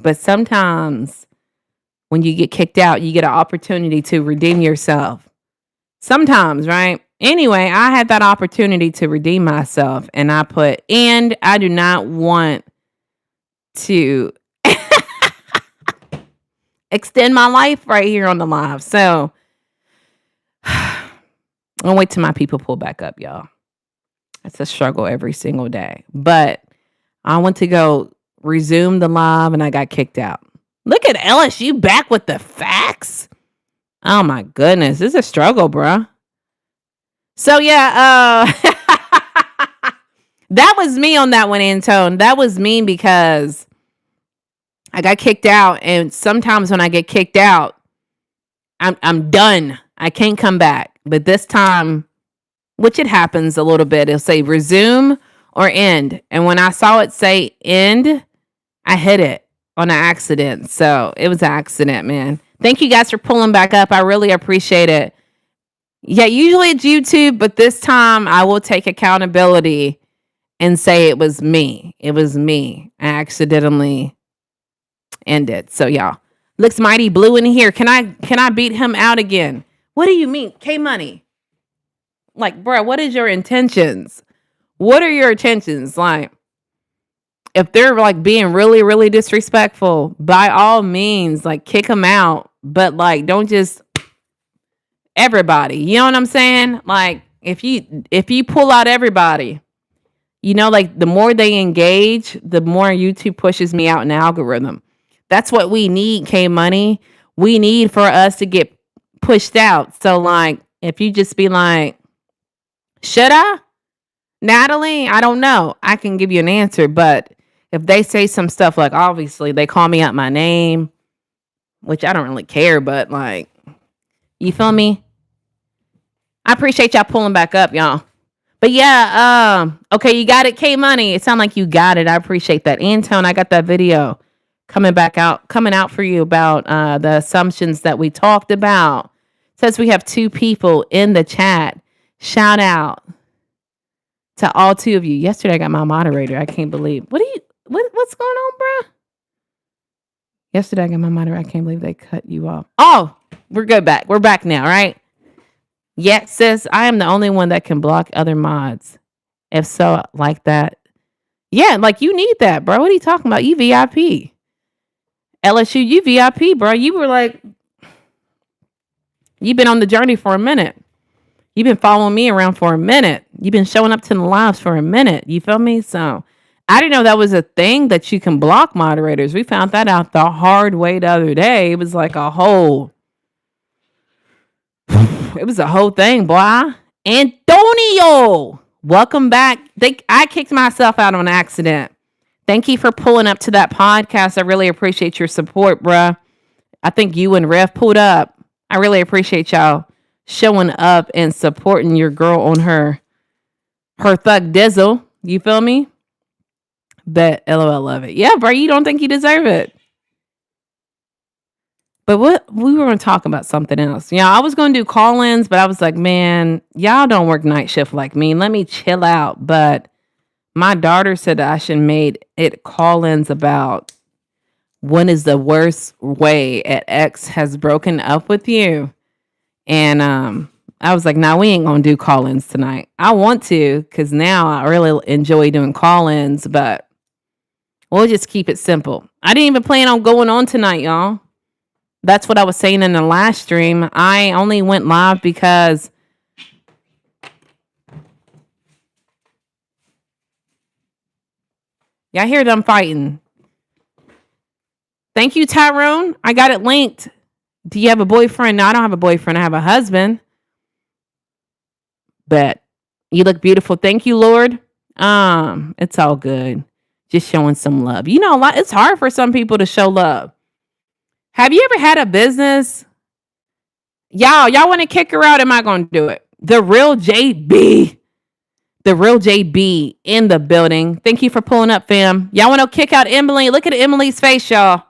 But sometimes when you get kicked out, you get an opportunity to redeem yourself. Sometimes, right? Anyway, I had that opportunity to redeem myself and I put, and I do not want to extend my life right here on the live. So I'll wait till my people pull back up, y'all. It's a struggle every single day. But I went to go resume the live and I got kicked out. Look at LSU back with the facts. Oh my goodness. It's a struggle, bruh. So yeah, that was me on that one, Antone. That was me because I got kicked out. And sometimes when I get kicked out, I'm done. I can't come back. But this time, which it happens a little bit, it'll say resume or end. And when I saw it say end, I hit it on an accident. So it was an accident, man. Thank you guys for pulling back up. I really appreciate it. Yeah, usually it's YouTube, but this time I will take accountability and say it was me. It was me. I accidentally ended. So y'all, looks mighty blue in here. Can I beat him out again? What do you mean? K Money. Like, bro, what is your intentions? What are your intentions? Like, if they're like being really, really disrespectful, by all means, like kick them out. But like, don't just everybody. You know what I'm saying? Like, if you pull out everybody, you know, like the more they engage, the more YouTube pushes me out in the algorithm. That's what we need, K Money. We need for us to get pushed out. So like, if you just be like, should I? Natalie, I don't know. I can give you an answer, but if they say some stuff like, obviously they call me out my name, which I don't really care, but like, you feel me? I appreciate y'all pulling back up, y'all. But yeah, okay, you got it, K Money. It sounds like you got it. I appreciate that. Antone, I got that video coming out for you about the assumptions that we talked about. It says we have 2 people in the chat. Shout out to all 2 of you. Yesterday I got my moderator. I can't believe. What's going on, bruh? Yesterday I got my moderator. I can't believe they cut you off. Oh, we're good back. We're back now, right? Yeah, sis, I am the only one that can block other mods. If so, like that. Yeah, like you need that, bro. What are you talking about? You VIP. LSU, you VIP, bro. You were like, you've been on the journey for a minute. You've been following me around for a minute. You've been showing up to the lives for a minute. You feel me? So I didn't know that was a thing that you can block moderators. We found that out the hard way the other day. It was like a whole thing, boy. Antonio, welcome back. I kicked myself out on accident. Thank you for pulling up to that podcast. I really appreciate your support, bruh. I think you and Rev pulled up. I really appreciate y'all showing up and supporting your girl on her thug dizzle. You feel me? Bet LOL love it. Yeah, bro, you don't think you deserve it. But what we were going to talk about something else. Yeah, I was going to do call-ins, but I was like, man, y'all don't work night shift like me. Let me chill out. But my daughter said that I should made it call-ins about when is the worst way an ex has broken up with you. And I was like, nah, we ain't going to do call-ins tonight. I want to because now I really enjoy doing call-ins, but we'll just keep it simple. I didn't even plan on going on tonight, y'all. That's what I was saying in the last stream. I only went live because y'all hear them fighting. Thank you, Tyrone. I got it linked. Do you have a boyfriend? No, I don't have a boyfriend. I have a husband. But you look beautiful. Thank you, Lord. It's all good. Just showing some love. You know, it's hard for some people to show love. Have you ever had a business? Y'all want to kick her out? Am I going to do it? The real JB in the building. Thank you for pulling up, fam. Y'all want to kick out Emily? Look at Emily's face, y'all.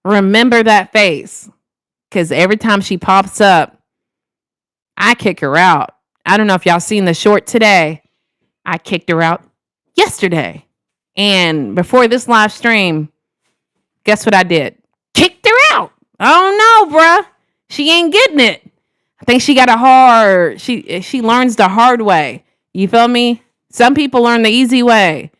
Remember that face. Because every time she pops up, I kick her out. I don't know if y'all seen the short today. I kicked her out yesterday. And before this live stream, Guess what I did? Kicked her out. I don't know, bruh. She ain't getting it. I think she got a hard. She learns the hard way. You feel me? Some people learn the easy way.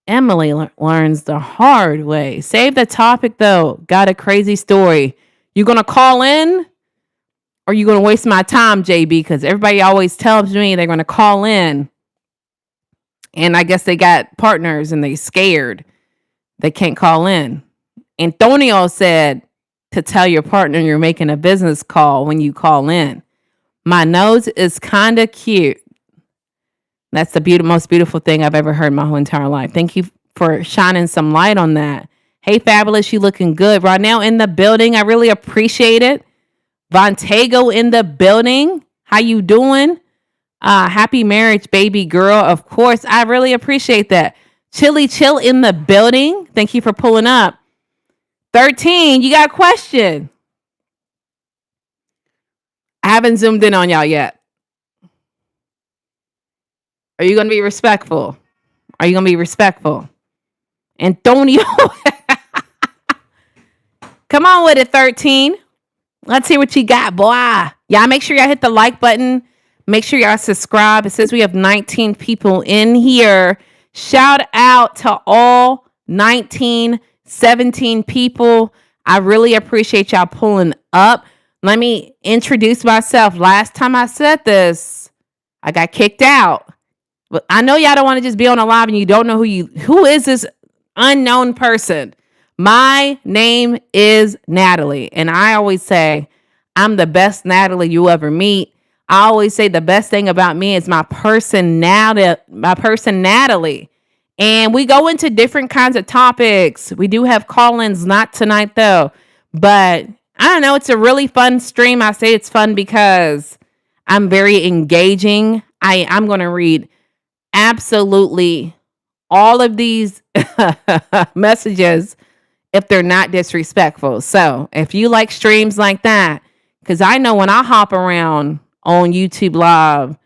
Emily learns the hard way. Save the topic though. Got a crazy story. You gonna call in, or you gonna waste my time, JB? Because everybody always tells me they're gonna call in, and I guess they got partners and they scared they can't call in. Antonio said to tell your partner you're making a business call when you call in. My nose is kind of cute. That's the most beautiful thing I've ever heard in my whole entire life. Thank you for shining some light on that. Hey, Fabulous, you looking good right now in the building. I really appreciate it. Vontego in the building. How you doing? Happy marriage, baby girl. Of course, I really appreciate that. Chili Chill in the building. Thank you for pulling up. 13, you got a question? I haven't zoomed in on y'all yet. Are you going to be respectful? Are you going to be respectful? Antonio. Come on with it, 13. Let's hear what you got, boy. Y'all make sure y'all hit the like button. Make sure y'all subscribe. It says we have 19 people in here. Shout out to all 19, 17 people. I really appreciate y'all pulling up. Let me introduce myself. Last time I said this, I got kicked out. But I know y'all don't want to just be on a live and you don't know who is this unknown person. My name is Natalie, and I always say I'm the best Natalie you ever meet. I always say the best thing about me is my personality. And we go into different kinds of topics. We do have call-ins, not tonight though. But I don't know, it's a really fun stream. I say it's fun because I'm very engaging. I'm going to read absolutely all of these messages if they're not disrespectful. So if you like streams like that, because I know when I hop around on YouTube Live,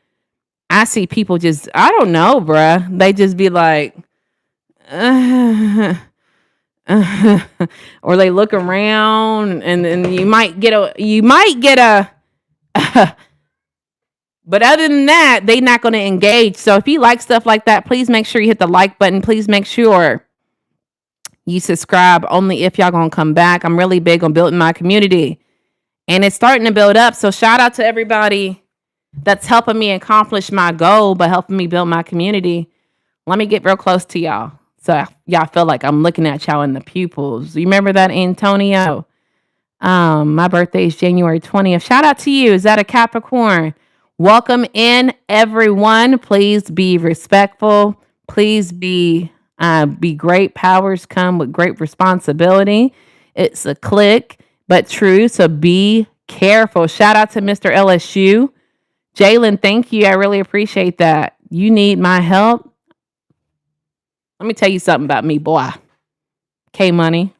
I see people just, I don't know, bruh. They just be like, or they look around and you might get a, but other than that, they not going to engage. So if you like stuff like that, please make sure you hit the like button. Please make sure you subscribe only if y'all going to come back. I'm really big on building my community, and it's starting to build up. So shout out to everybody that's helping me accomplish my goal, but helping me build my community. Let me get real close to y'all, so y'all feel like I'm looking at y'all in the pupils. You remember that, Antonio? My birthday is January 20th. Shout out to you. Is that a Capricorn? Welcome in, everyone. Please be respectful. Please be great. Powers come with great responsibility. It's a click, but true. So be careful. Shout out to Mr. LSU. Jalen, thank you. I really appreciate that. You need my help. Let me tell you something about me, boy. K-Money.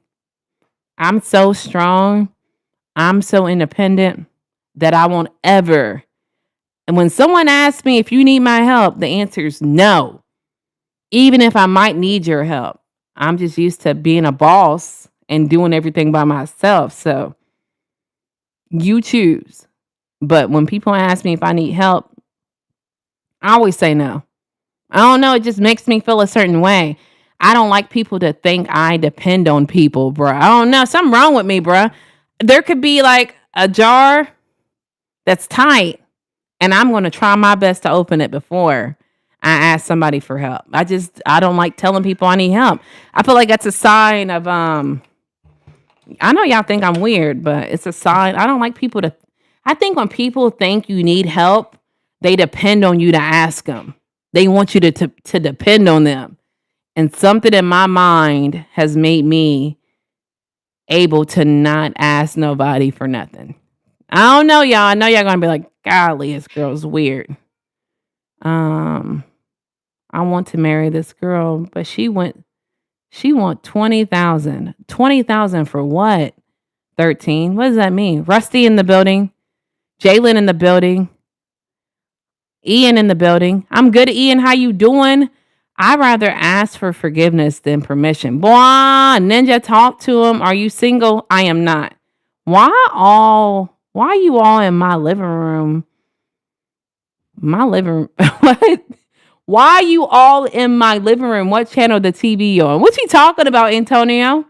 I'm so strong. I'm so independent that I won't ever. And when someone asks me if you need my help, the answer is no. Even if I might need your help. I'm just used to being a boss and doing everything by myself. So you choose. But when people ask me if I need help, I always say no. I don't know. It just makes me feel a certain way. I don't like people to think I depend on people, bro. I don't know. Something wrong with me, bro. There could be like a jar that's tight, and I'm going to try my best to open it before I ask somebody for help. I don't like telling people I need help. I feel like that's a sign of, I know y'all think I'm weird, but it's a sign. I don't like people to, I think when people think you need help, they depend on you to ask them. They want you to depend on them. And something in my mind has made me able to not ask nobody for nothing. I don't know, y'all. I know y'all gonna be like, golly, this girl's weird. I want to marry this girl, but she want 20,000. 20,000 for what? 13. What does that mean? Rusty in the building. Jalen in the building. Ian in the building. I'm good, Ian. How you doing? I rather ask for forgiveness than permission. Boy, ninja, talk to him. Are you single? I am not. Why you all in my living room? My living room. What? Why you all in my living room? What channel the TV on? What you talking about, Antonio?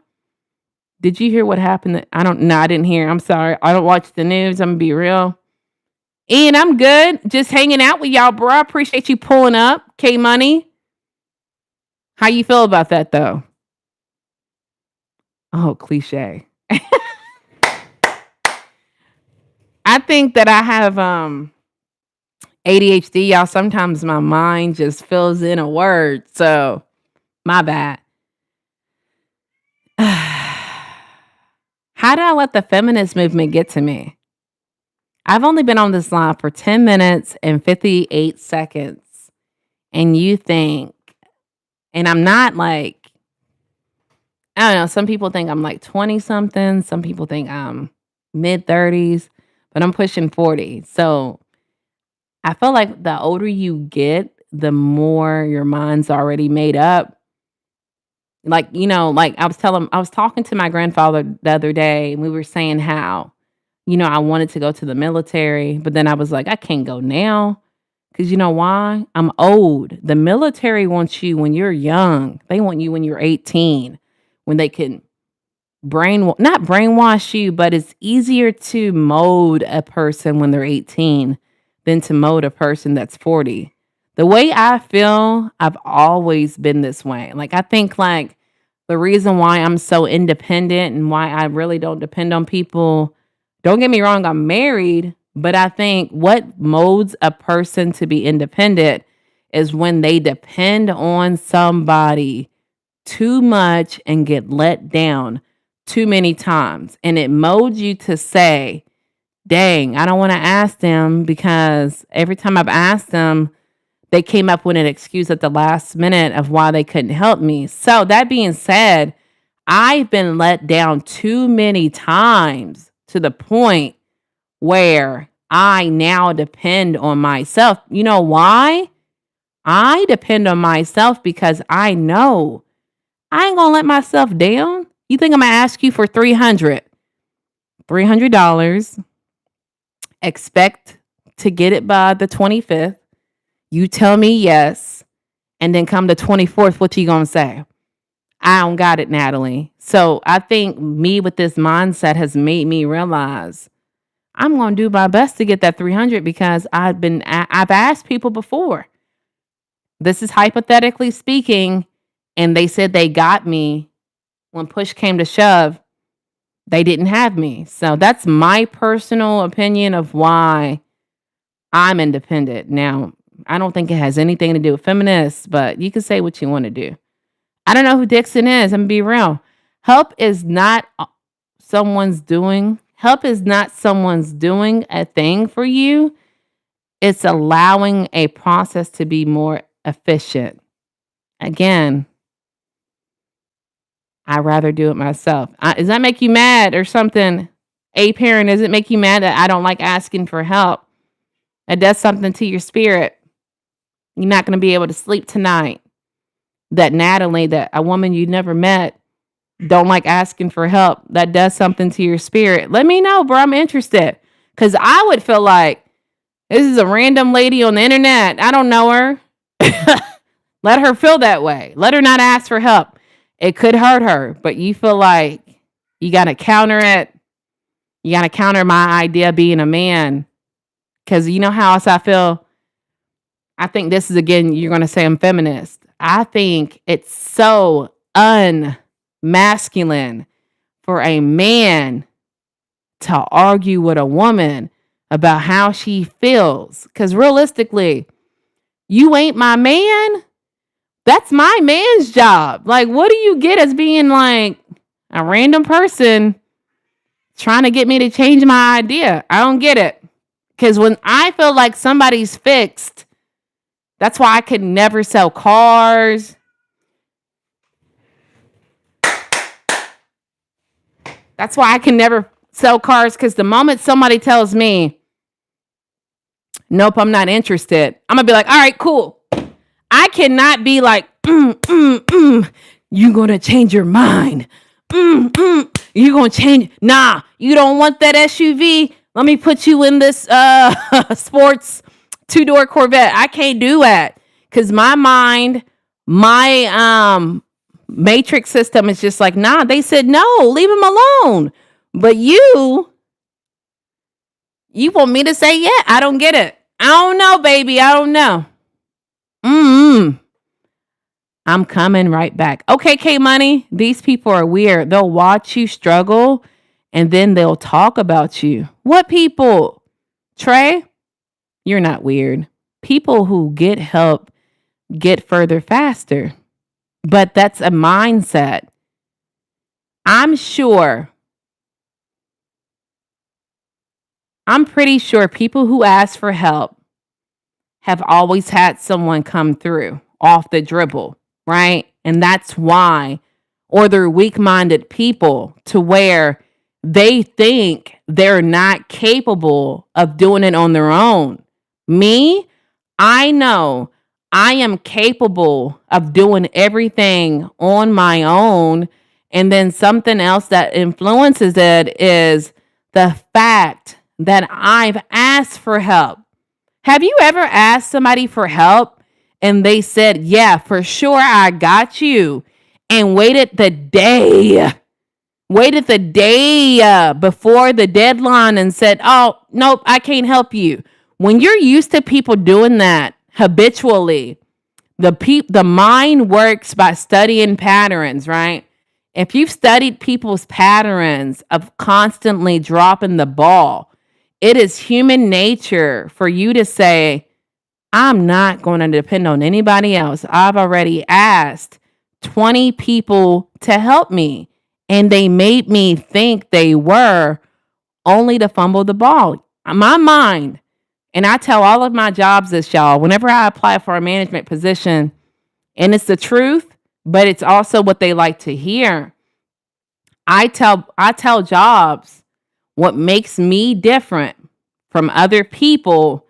Did you hear what happened? I don't know. I didn't hear. I'm sorry. I don't watch the news. I'm gonna be real. Ian, I'm good. Just hanging out with y'all, bro. I appreciate you pulling up. K Money. How you feel about that though? Oh, cliche. I think that I have ADHD, y'all. Sometimes my mind just fills in a word. So my bad. How did I let the feminist movement get to me? I've only been on this live for 10 minutes and 58 seconds. And you think, and I'm not like, I don't know, some people think I'm like 20 something. Some people think I'm mid 30s, but I'm pushing 40. So I feel like the older you get, the more your mind's already made up. Like, like I was talking to my grandfather the other day and we were saying how, I wanted to go to the military, but then I was like, I can't go now. Cause you know why? I'm old. The military wants you when you're young. They want you when you're 18, when they can not brainwash you, but it's easier to mold a person when they're 18 than to mold a person that's 40. The way I feel, I've always been this way. Like I think like the reason why I'm so independent and why I really don't depend on people, don't get me wrong, I'm married, but I think what molds a person to be independent is when they depend on somebody too much and get let down too many times. And it molds you to say, dang, I don't want to ask them because every time I've asked them, they came up with an excuse at the last minute of why they couldn't help me. So that being said, I've been let down too many times to the point where I now depend on myself. You know why? I depend on myself because I know I ain't gonna let myself down. You think I'm gonna ask you for $300? Expect to get it by the 25th. You tell me yes, and then come the 24th, what you gonna say? I don't got it, Natalie. So I think me with this mindset has made me realize I'm gonna do my best to get that 300 because I've asked people before. This is hypothetically speaking, and they said they got me when push came to shove. They didn't have me. So that's my personal opinion of why I'm independent. Now, I don't think it has anything to do with feminists, but you can say what you want to do. I don't know who Dixon is. I'm gonna be real. Help is not Help is not someone's doing a thing for you. It's allowing a process to be more efficient. Again, I rather do it myself. Does that make you mad or something? A parent, does it make you mad that I don't like asking for help? It does something to your spirit. You're not going to be able to sleep tonight. That Natalie, that a woman you never met, don't like asking for help. That does something to your spirit. Let me know, bro. I'm interested. Because I would feel like this is a random lady on the internet. I don't know her. Let her feel that way. Let her not ask for help. It could hurt her, but you feel like you got to counter it. You got to counter my idea of being a man. Because you know how else I feel? I think this is, again, you're going to say I'm feminist. I think it's so unmasculine for a man to argue with a woman about how she feels. Because realistically, you ain't my man. That's my man's job. Like, what do you get as being like a random person trying to get me to change my idea? I don't get it. Because when I feel like somebody's fixed, that's why I could never sell cars. That's why I can never sell cars, because the moment somebody tells me, nope, I'm not interested, I'm going to be like, all right, cool. I cannot be like, You gonna change your mind. You gonna change. Nah, you don't want that SUV. Let me put you in this sports 2-door Corvette. I can't do that because my mind, my matrix system is just like, nah. They said no, leave him alone. But you want me to say, yeah, I don't get it. I don't know, baby. I don't know. I'm coming right back. Okay, K Money, these people are weird. They'll watch you struggle and then they'll talk about you. What people? Trey, you're not weird. People who get help get further faster. But that's a mindset. I'm pretty sure people who ask for help have always had someone come through off the dribble, right? And that's why, or they're weak minded people to where they think they're not capable of doing it on their own. Me, I know I am capable of doing everything on my own. And then something else that influences it is the fact that I've asked for help. Have you ever asked somebody for help and they said, yeah, for sure, I got you, and waited the day before the deadline and said, oh, nope, I can't help you? When you're used to people doing that habitually, the mind works by studying patterns, right? If you've studied people's patterns of constantly dropping the ball, it is human nature for you to say, I'm not going to depend on anybody else. I've already asked 20 people to help me, and they made me think they were, only to fumble the ball. My mind, and I tell all of my jobs this, y'all, whenever I apply for a management position, and it's the truth, but it's also what they like to hear. I tell jobs what makes me different from other people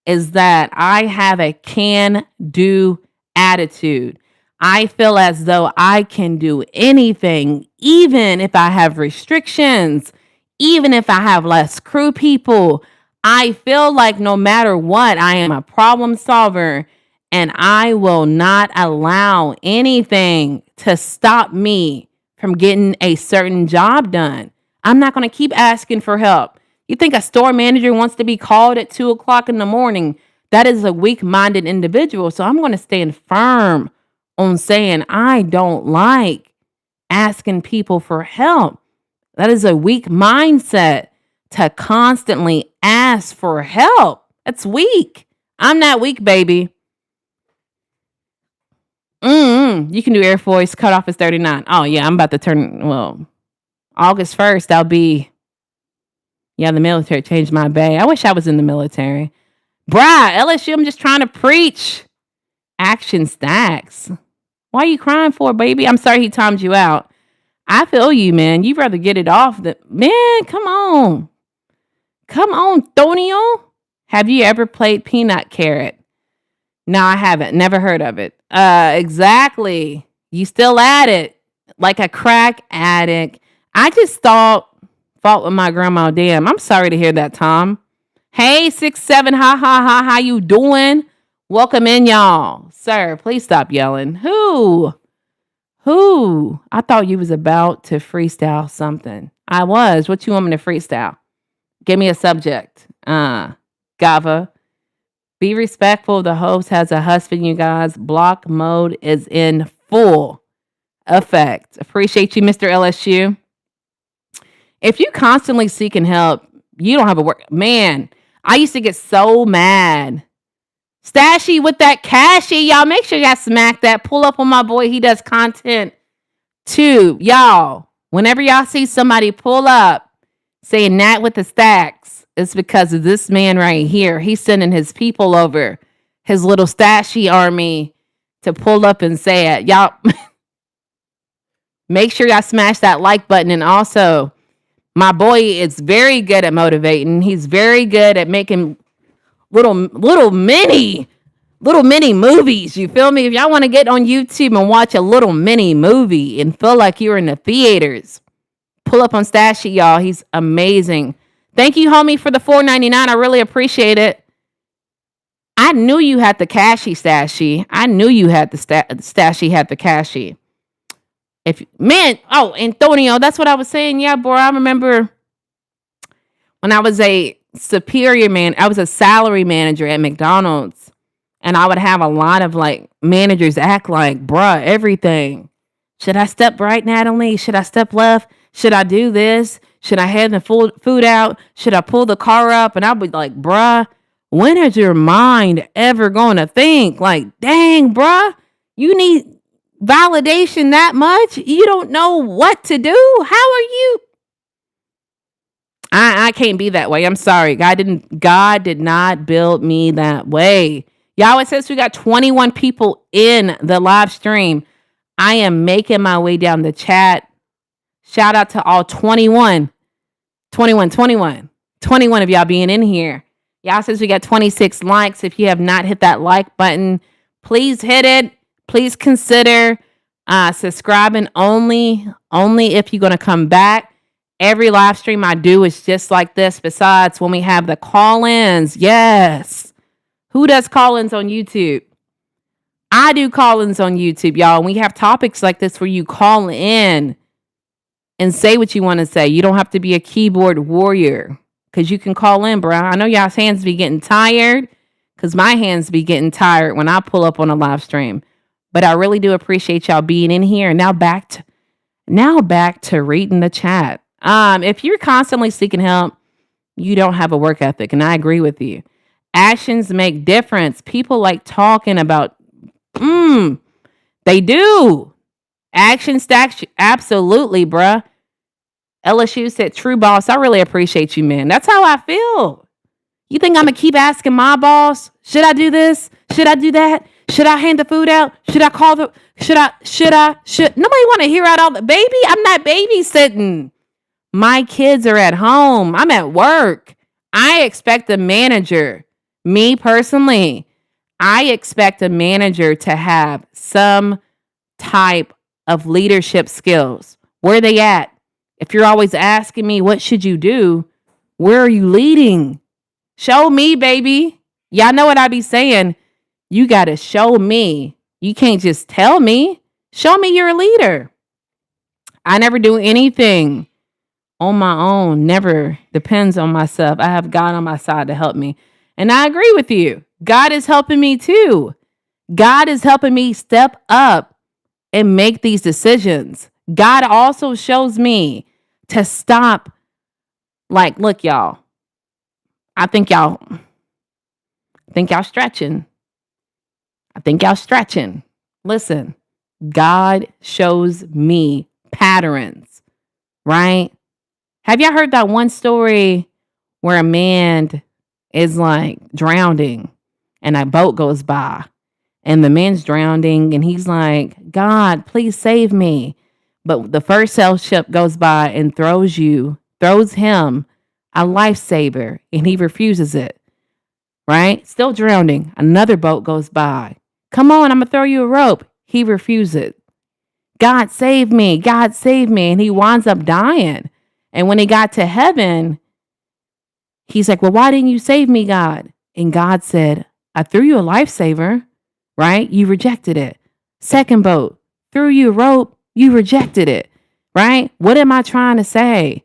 is that I have a can-do attitude. I feel as though I can do anything, even if I have restrictions, even if I have less crew people. I feel like no matter what, I am a problem solver, and I will not allow anything to stop me from getting a certain job done. I'm not going to keep asking for help. You think a store manager wants to be called at 2:00 in the morning? That is a weak-minded individual. So I'm going to stand firm on saying I don't like asking people for help. That is a weak mindset to constantly ask for help. That's weak. I'm not weak, baby. You can do Air Force. Cutoff is 39. Oh, yeah, I'm about to turn, well, August 1st, I'll be, yeah, the military changed my bay. I wish I was in the military. Bruh, LSU, I'm just trying to preach. Action stacks. Why are you crying for, baby? I'm sorry he timed you out. I feel you, man. You'd rather get it off. Man, come on. Come on, Tonio. Have you ever played Peanut Carrot? No, I haven't. Never heard of it. Exactly. You still at it. Like a crack addict. I just fought with my grandma. Damn, I'm sorry to hear that, Tom. Hey, 6'7", how you doing? Welcome in, y'all. Sir, please stop yelling. Who? I thought you was about to freestyle something. I was. What you want me to freestyle? Give me a subject. Gava. Be respectful. The host has a husband, you guys. Block mode is in full effect. Appreciate you, Mr. LSU. If you constantly seeking help, you don't have a work. Man, I used to get so mad. Stashy with that cashy. Y'all make sure y'all smack that. Pull up on my boy. He does content too. Y'all, whenever y'all see somebody pull up saying Nat with the stacks, it's because of this man right here. He's sending his people over, his little stashy army, to pull up and say it. Y'all, make sure y'all smash that like button. And also, my boy is very good at motivating. He's very good at making little mini little mini movies. You feel me? If y'all want to get on YouTube and watch a little mini movie and feel like you're in the theaters, pull up on Stashy, y'all. He's amazing. Thank you, homie, for the $4.99. I really appreciate it. I knew you had the cashy, Stashy. I knew you had the Stashy had the cashy. Antonio, that's what I was saying. Yeah, bro. I remember when I was a I was a salary manager at McDonald's, and I would have a lot of like managers act like, bruh, everything. Should I step right, Natalie? Should I step left? Should I do this? Should I hand the food out? Should I pull the car up? And I'd be like, bruh, when is your mind ever going to think like, dang, bruh, you need validation that much? You don't know what to do? How are you? I can't be that way. I'm sorry. God did not build me that way. Y'all, it says we got 21 people in the live stream. I am making my way down the chat. Shout out to all 21 of y'all being in here. Y'all, says we got 26 likes. If you have not hit that like button, please hit it. Please consider subscribing only if you're going to come back. Every live stream I do is just like this. Besides, when we have the call-ins, yes. Who does call-ins on YouTube? I do call-ins on YouTube, y'all. And we have topics like this where you call in and say what you want to say. You don't have to be a keyboard warrior because you can call in, bro. I know y'all's hands be getting tired because my hands be getting tired when I pull up on a live stream. But I really do appreciate y'all being in here. And now back to reading the chat. If you're constantly seeking help, you don't have a work ethic, and I agree with you. Actions make difference. People like talking about, they do. Action stacks, absolutely, bruh. LSU said, true boss. I really appreciate you, man. That's how I feel. You think I'm going to keep asking my boss, should I do this? Should I do that? Should I hand the food out? Should I call should nobody want to hear out all the baby? I'm not babysitting. My kids are at home. I'm at work. I expect a manager, me personally, I expect a manager to have some type of leadership skills. Where are they at? If you're always asking me, what should you do? Where are you leading? Show me, baby. Y'all know what I be saying. You got to show me. You can't just tell me. Show me you're a leader. I never do anything on my own. Never depends on myself. I have God on my side to help me. And I agree with you. God is helping me too. God is helping me step up and make these decisions. God also shows me to stop. Like, look, y'all. I think y'all stretching. Listen, God shows me patterns, right? Have y'all heard that one story where a man is like drowning and a boat goes by and the man's drowning and he's like, God, please save me. But the first sail ship goes by and throws him a lifesaver and he refuses it, right? Still drowning. Another boat goes by. Come on, I'm going to throw you a rope. He refuses. God save me. God save me. And he winds up dying. And when he got to heaven, he's like, well, why didn't you save me, God? And God said, I threw you a lifesaver, right? You rejected it. Second boat, threw you a rope. You rejected it, right? What am I trying to say?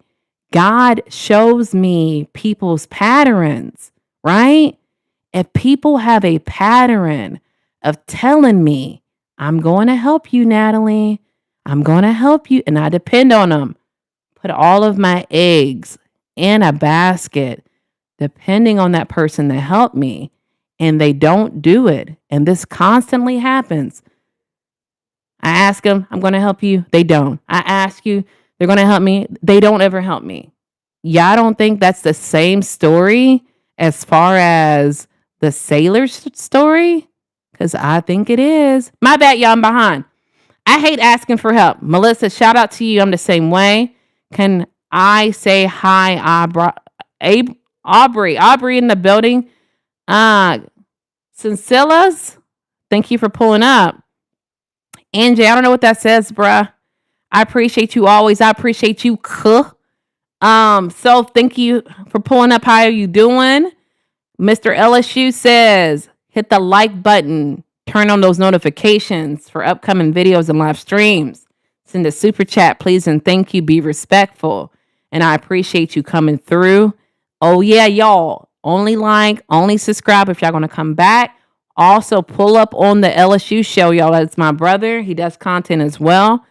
God shows me people's patterns, right? If people have a pattern of telling me, I'm going to help you, Natalie. I'm going to help you. And I depend on them. Put all of my eggs in a basket, depending on that person to help me. And they don't do it. And this constantly happens. I ask them, I'm going to help you. They don't. I ask you, they're going to help me. They don't ever help me. Y'all don't think that's the same story as far as the sailor's story? Because I think it is. My bad, y'all. I'm behind. I hate asking for help. Melissa, shout out to you. I'm the same way. Can I say hi, Aubrey? Aubrey in the building. Cincilas, thank you for pulling up. Angie, I don't know what that says, bruh. I appreciate you always. I appreciate you. So thank you for pulling up. How are you doing? Mr. LSU says, hit the like button, turn on those notifications for upcoming videos and live streams. Send a super chat, please, and thank you. Be respectful. And I appreciate you coming through. Oh, yeah, y'all. Only like, only subscribe if y'all going to come back. Also, pull up on the LSU show, y'all. That's my brother. He does content as well.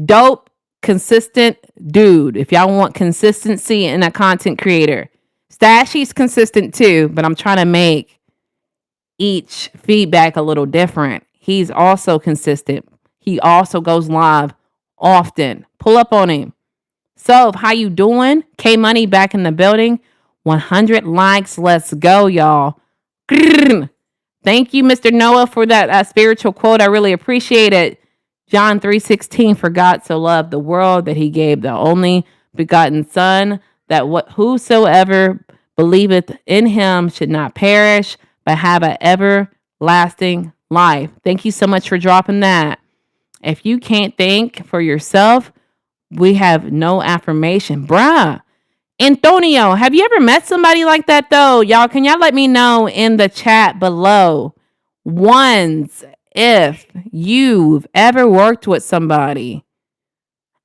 Dope, consistent dude. If y'all want consistency in a content creator. Stashy's consistent too, but I'm trying to make each feedback a little different. He's also consistent. He also goes live often. Pull up on him. So, how you doing? K Money back in the building. 100 likes. Let's go, y'all. Thank you, Mr. Noah, for that spiritual quote. I really appreciate it. John 3:16, for God so loved the world that he gave the only begotten Son, that whosoever believeth in him should not perish, but have an everlasting life. Thank you so much for dropping that. If you can't think for yourself, we have no affirmation. Bruh. Antonio, have you ever met somebody like that though? Y'all, can y'all let me know in the chat below? Ones, if you've ever worked with somebody,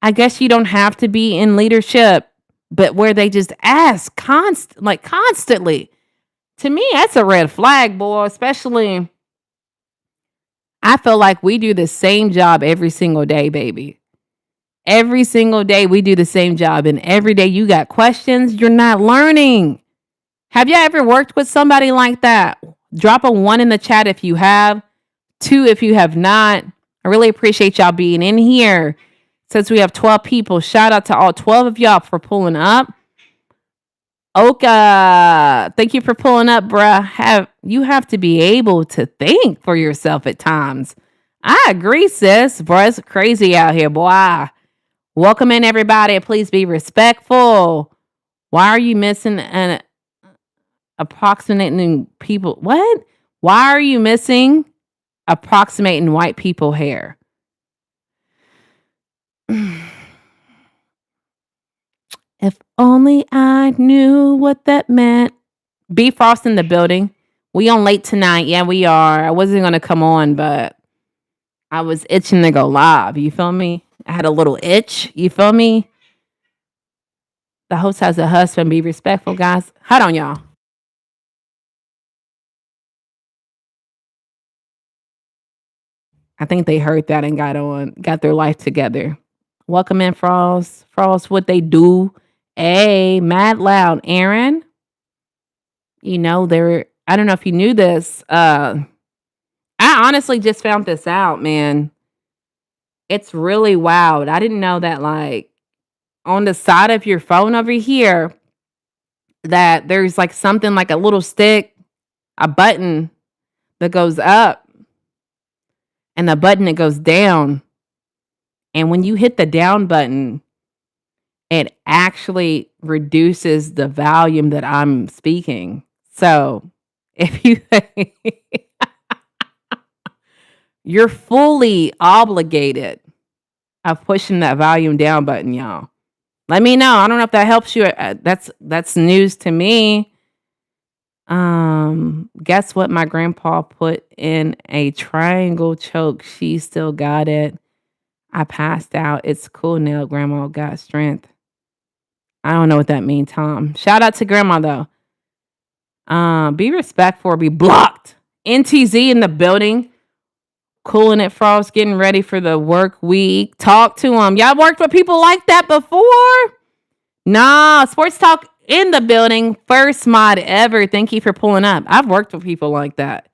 I guess you don't have to be in leadership, but where they just ask constantly. To me, that's a red flag, boy. Especially, I feel like we do the same job every single day, baby. Every single day we do the same job, and every day you got questions, you're not learning. Have you ever worked with somebody like that? Drop a 1 in the chat if you have, 2 if you have not. I really appreciate y'all being in here. Since we have 12 people, shout out to all 12 of y'all for pulling up. Oka, thank you for pulling up, bruh. You have to be able to think for yourself at times. I agree, sis. Bruh, it's crazy out here, boy. Welcome in, everybody. Please be respectful. Why are you missing an approximating people? What? Why are you missing approximating white people hair? If only I knew what that meant. B Frost in the building. We on late tonight. Yeah, we are. I wasn't going to come on, but I was itching to go live. You feel me? I had a little itch. You feel me? The host has a husband. Be respectful, guys. Hold on, y'all. I think they heard that and got their life together. Welcome in, Frost. Frost, what they do. Hey, mad loud. Aaron, you know, I don't know if you knew this. I honestly just found this out, man. It's really wild. I didn't know that, like, on the side of your phone over here, that there's like something like a little stick, a button that goes up and the button that goes down. And when you hit the down button, it actually reduces the volume that I'm speaking. So if you you're fully obligated of pushing that volume down button, y'all. Let me know. I don't know if that helps you. That's news to me. Guess what? My grandpa put in a triangle choke. She still got it. I passed out. It's cool now. Grandma got strength. I don't know what that means, Tom. Shout out to grandma though. Be respectful or be blocked. NTZ in the building. Cooling it, Frost, getting ready for the work week. Talk to them. Y'all worked with people like that before? Nah, Sports Talk in the building. First mod ever. Thank you for pulling up. I've worked with people like that.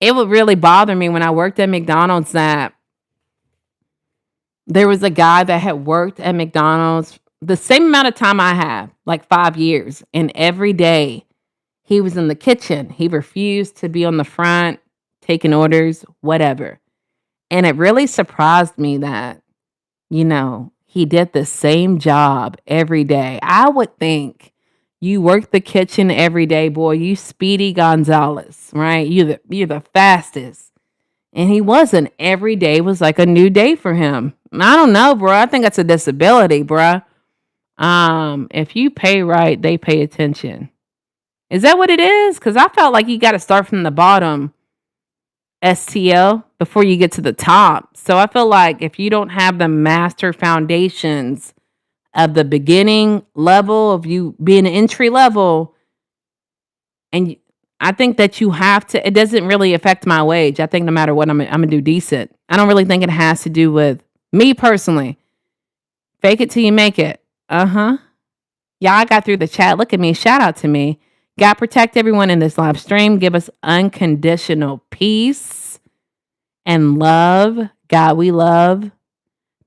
It would really bother me when I worked at McDonald's that there was a guy that had worked at McDonald's the same amount of time I have, like 5 years. And every day he was in the kitchen. He refused to be on the front, taking orders, whatever. And it really surprised me that, you know, he did the same job every day. I would think You work the kitchen every day, boy. You Speedy Gonzalez, right? You're the fastest. And he wasn't. Every day was like a new day for him. I don't know, bro. I think that's a disability, bro. If you pay right, they pay attention. Is that what it is? Because I felt like you got to start from the bottom, STL, before you get to the top. So I feel like if you don't have the master foundations of the beginning level of you being an entry level, and I think that you have to. It doesn't really affect my wage. I think no matter what, I'm gonna do decent. I don't really think it has to do with me personally. Fake it till you make it. Uh huh. Y'all got through the chat. Look at me. Shout out to me. God protect everyone in this live stream. Give us unconditional peace and love. God, we love.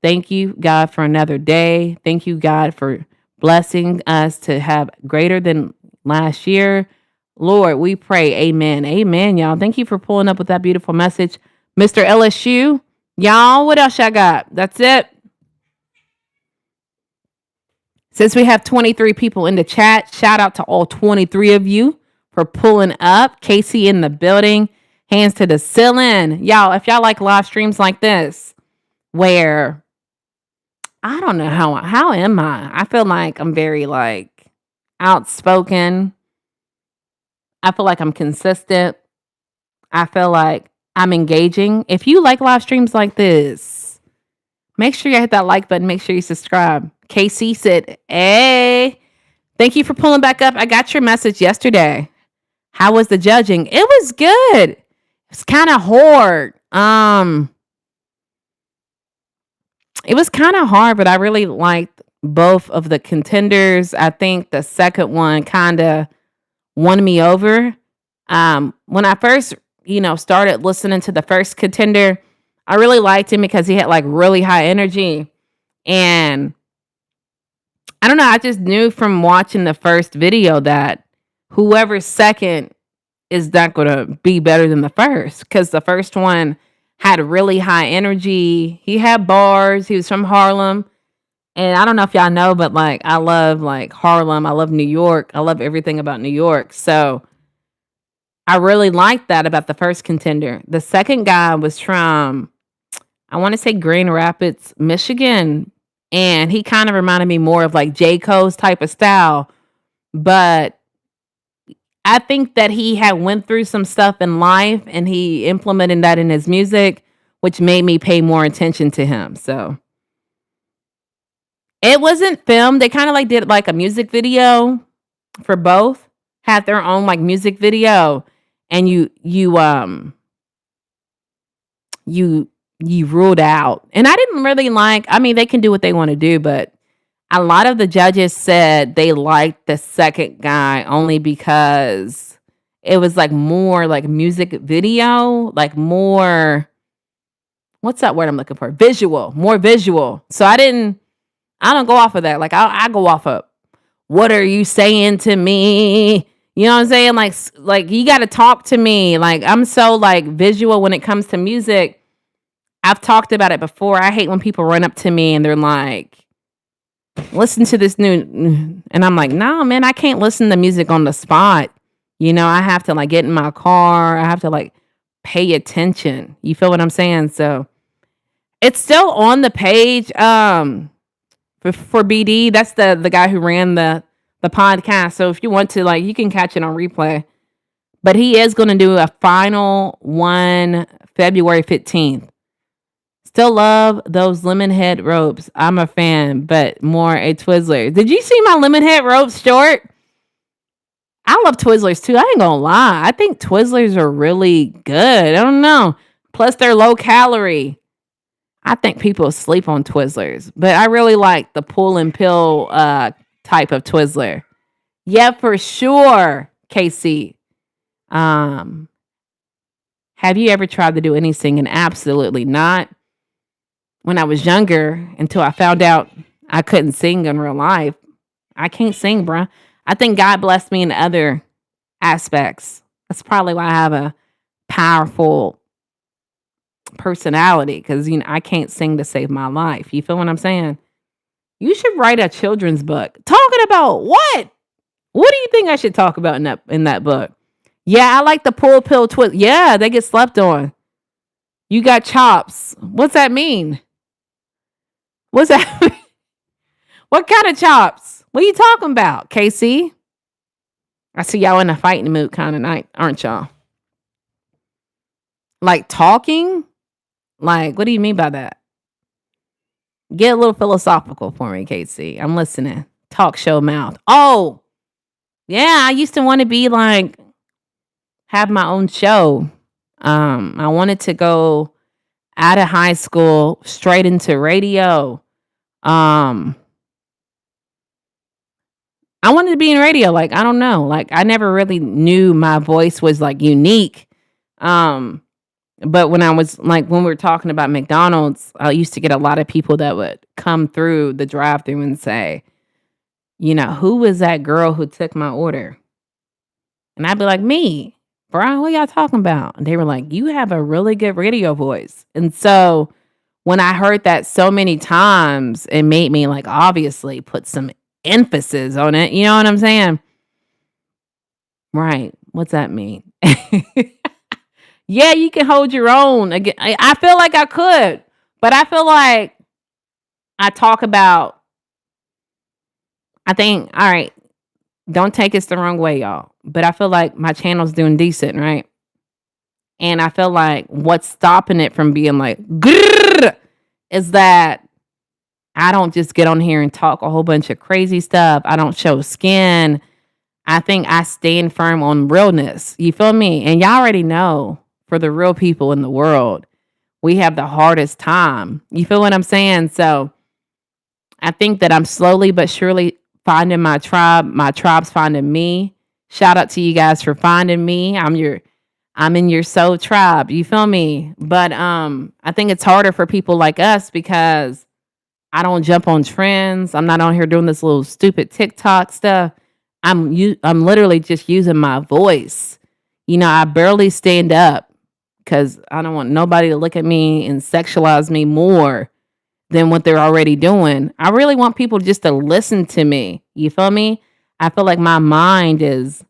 Thank you, God, for another day. Thank you, God, for blessing us to have greater than last year. Lord, we pray. Amen. Amen, y'all. Thank you for pulling up with that beautiful message. Mr. LSU, y'all, what else I got? That's it. Since we have 23 people in the chat, shout out to all 23 of you for pulling up. Casey in the building. Hands to the ceiling. Y'all, if y'all like live streams like this, where I don't know how am I? I feel like I'm very like outspoken. I feel like I'm consistent. I feel like I'm engaging. If you like live streams like this, make sure you hit that like button. Make sure you subscribe. KC said, hey, thank you for pulling back up. I got your message yesterday. How was the judging? It was good. It's kind of hard. It was kind of hard, but I really liked both of the contenders. I think the second one kind of won me over. When I first, started listening to the first contender, I really liked him because he had like really high energy. And I don't know, I just knew from watching the first video that whoever's second is not going to be better than the first, because the first one had really high energy. He had bars. He was from Harlem. And I don't know if y'all know, but like I love like Harlem. I love New York. I love everything about New York. So I really liked that about the first contender. The second guy was from, I want to say Grand Rapids, Michigan. And he kind of reminded me more of like J. Cole's type of style. But I think that he had went through some stuff in life and he implemented that in his music, which made me pay more attention to him. So it wasn't filmed. They kind of like did like a music video for both, had their own like music video, and you ruled out. And I didn't really like, I mean, they can do what they want to do, but a lot of the judges said they liked the second guy only because it was like more like music video, like more, what's that word I'm looking for? Visual, more visual. So I don't go off of that. Like I go off of, what are you saying to me? You know what I'm saying? Like you got to talk to me. Like I'm so like visual when it comes to music. I've talked about it before. I hate when people run up to me and they're like, listen to this new, and I'm like, no, man, I can't listen to music on the spot. I have to like get in my car. I have to like pay attention. You feel what I'm saying? So it's still on the page. For BD, that's the guy who ran the podcast. So if you want to, like, you can catch it on replay. But he is going to do a final one February 15th. Still love those lemon head ropes. I'm a fan, but more a Twizzler. Did you see my lemon head ropes short? I love Twizzlers too. I ain't gonna lie. I think Twizzlers are really good. I don't know. Plus they're low calorie. I think people sleep on Twizzlers, but I really like the pull and pill type of Twizzler. Yeah, for sure, KC. Have you ever tried to do any singing? Absolutely not. When I was younger, until I found out I couldn't sing in real life. I can't sing, bruh. I think God blessed me in other aspects. That's probably why I have a powerful personality, because I can't sing to save my life. You feel what I'm saying? You should write a children's book talking about what What do you think I should talk about in that book? Yeah, I like the pull pill twist. Yeah, they get slept on. You got chops. What's that mean? What's that? What kind of chops? What are you talking about, KC? I see y'all in a fighting mood kind of night, aren't y'all? Like talking? Like, what do you mean by that? Get a little philosophical for me, KC. I'm listening. Talk show mouth. Oh, yeah, I used to want to be like have my own show. I wanted to go out of high school straight into radio. Um, I wanted to be in radio. Like, I don't know. Like, I never really knew my voice was like unique. Um, but when I was like, when we were talking about McDonald's, I used to get a lot of people that would come through the drive through and say, who was that girl who took my order? And I'd be like, me, Brian, what y'all talking about? And they were like, you have a really good radio voice. And so when I heard that so many times, it made me like obviously put some emphasis on it. You know what I'm saying? Right. What's that mean? Yeah, you can hold your own. Again, I feel like I could, but I feel like I talk about, I think, all right, don't take us the wrong way, y'all. But I feel like my channel's doing decent, right? And I feel like what's stopping it from being like, grrr, is that I don't just get on here and talk a whole bunch of crazy stuff. I don't show skin. I think I stand firm on realness. You feel me? And y'all already know, for the real people in the world, we have the hardest time. You feel what I'm saying? So I think that I'm slowly but surely finding my tribe. My tribe's finding me. Shout out to you guys for finding me. I'm in your soul tribe. You feel me? But I think it's harder for people like us because I don't jump on trends. I'm not on here doing this little stupid TikTok stuff. I'm literally just using my voice. I barely stand up because I don't want nobody to look at me and sexualize me more than what they're already doing. I really want people just to listen to me. You feel me? I feel like my mind is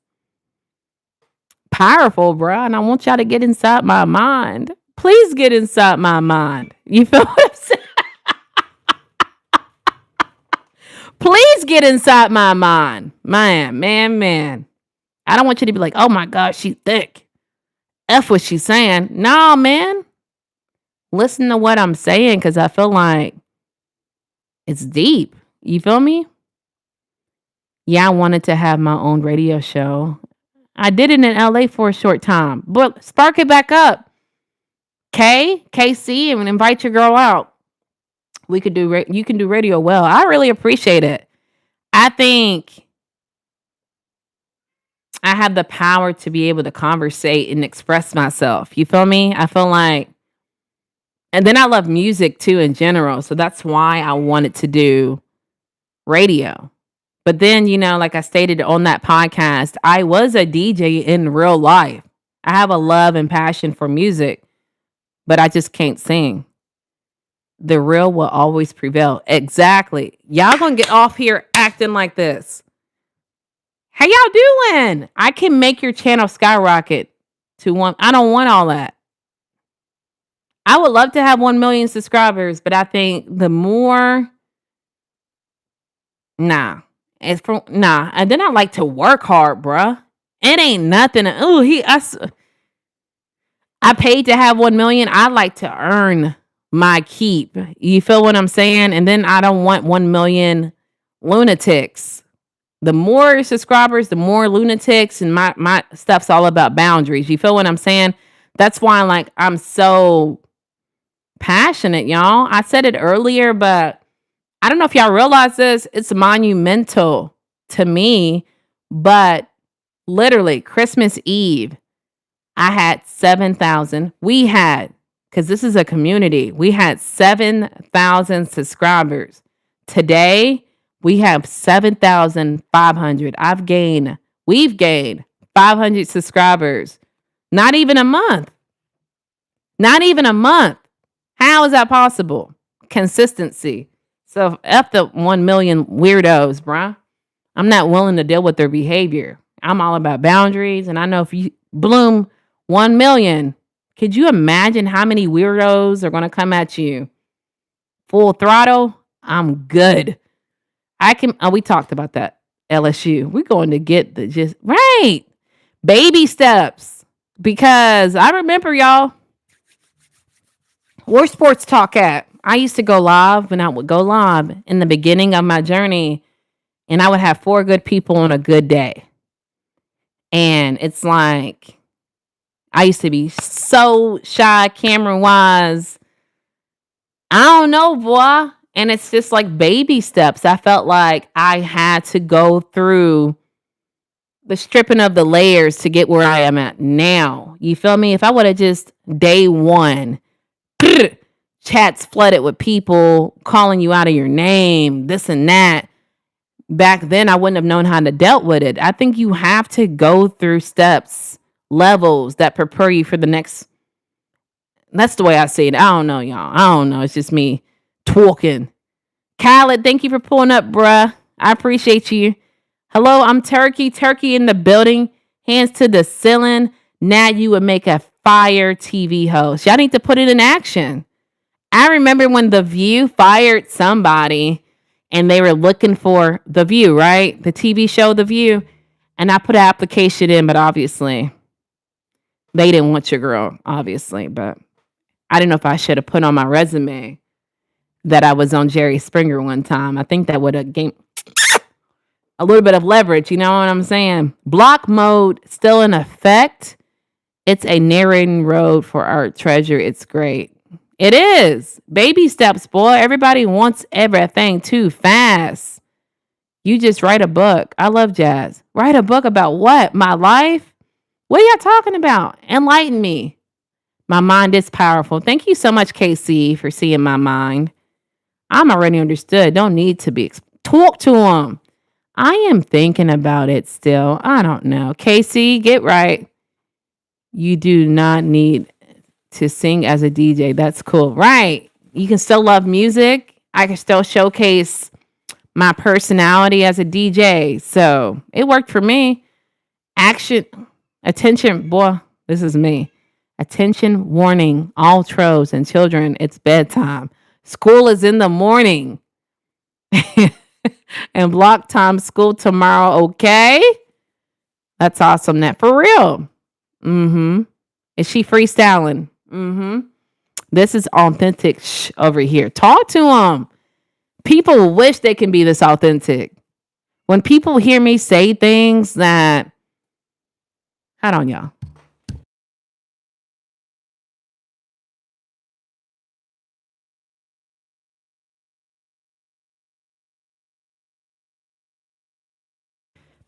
powerful, bro, and I want y'all to get inside my mind. Please get inside my mind. You feel what I'm saying? Please get inside my mind. Man. I don't want you to be like, oh my gosh, she's thick. F what she's saying. No, man. Listen to what I'm saying because I feel like it's deep. You feel me? Yeah, I wanted to have my own radio show. I did it in LA for a short time, but spark it back up. KC, and invite your girl out. You can do radio well. I really appreciate it. I think I have the power to be able to conversate and express myself. You feel me? I feel like, and then I love music too in general. So that's why I wanted to do radio. But then, like I stated on that podcast, I was a DJ in real life. I have a love and passion for music, but I just can't sing. The real will always prevail. Exactly. Y'all gonna get off here acting like this. How y'all doing? I can make your channel skyrocket to one. I don't want all that. I would love to have 1 million subscribers, but I think the more, nah. And then I like to work hard, bruh. It ain't nothing. I paid to have 1 million. I like to earn my keep. You feel what I'm saying? And then I don't want 1 million lunatics. The more subscribers, the more lunatics, and my stuff's all about boundaries. You feel what I'm saying? That's why I'm so passionate, y'all. I said it earlier, but I don't know if y'all realize this. It's monumental to me, but literally Christmas Eve, I had 7,000. Because this is a community, we had 7,000 subscribers. Today, we have 7,500. We've gained 500 subscribers. Not even a month. How is that possible? Consistency. So F the 1 million weirdos, bruh. I'm not willing to deal with their behavior. I'm all about boundaries. And I know if you bloom 1 million, could you imagine how many weirdos are going to come at you full throttle? I'm good. I can, we talked about that. LSU. We're going to get the just right baby steps because I remember y'all, where sports talk at. I used to go live when I would go live in the beginning of my journey, and I would have 4 good people on a good day. And it's like, I used to be so shy camera wise. I don't know, boy. And it's just like baby steps. I felt like I had to go through the stripping of the layers to get where I am at now. You feel me? If I would have just day one, chats flooded with people calling you out of your name, this and that. Back then, I wouldn't have known how to deal with it. I think you have to go through steps, levels that prepare you for the next. That's the way I see it. I don't know, y'all. I don't know. It's just me talking. Khaled, thank you for pulling up, bruh. I appreciate you. Hello, I'm Turkey. Turkey in the building. Hands to the ceiling. Now you would make a fire TV host. Y'all need to put it in action. I remember when The View fired somebody and they were looking for The View, right? The TV show The View. And I put an application in, but obviously they didn't want your girl, obviously. But I didn't know if I should have put on my resume that I was on Jerry Springer one time. I think that would have gained a little bit of leverage. You know what I'm saying? Block mode still in effect. It's a narrating road for our treasure. It's great. It is. Baby steps, boy. Everybody wants everything too fast. You just write a book. I love jazz. Write a book about what? My life? What are y'all talking about? Enlighten me. My mind is powerful. Thank you so much, KC, for seeing my mind. I'm already understood. Don't need to be. Talk to him. I am thinking about it still. I don't know. KC, get right. You do not need to sing as a DJ. That's cool. Right. You can still love music. I can still showcase my personality as a DJ. So it worked for me. Action. Attention. Boy, this is me. Attention warning. All trolls and children. It's bedtime. School is in the morning. And block time school tomorrow. Okay. That's awesome. That for real. Mm-hmm. Is she freestyling? Mm-hmm. This is authentic over here. Talk to them. People wish they can be this authentic. When people hear me say things that, hold on, y'all.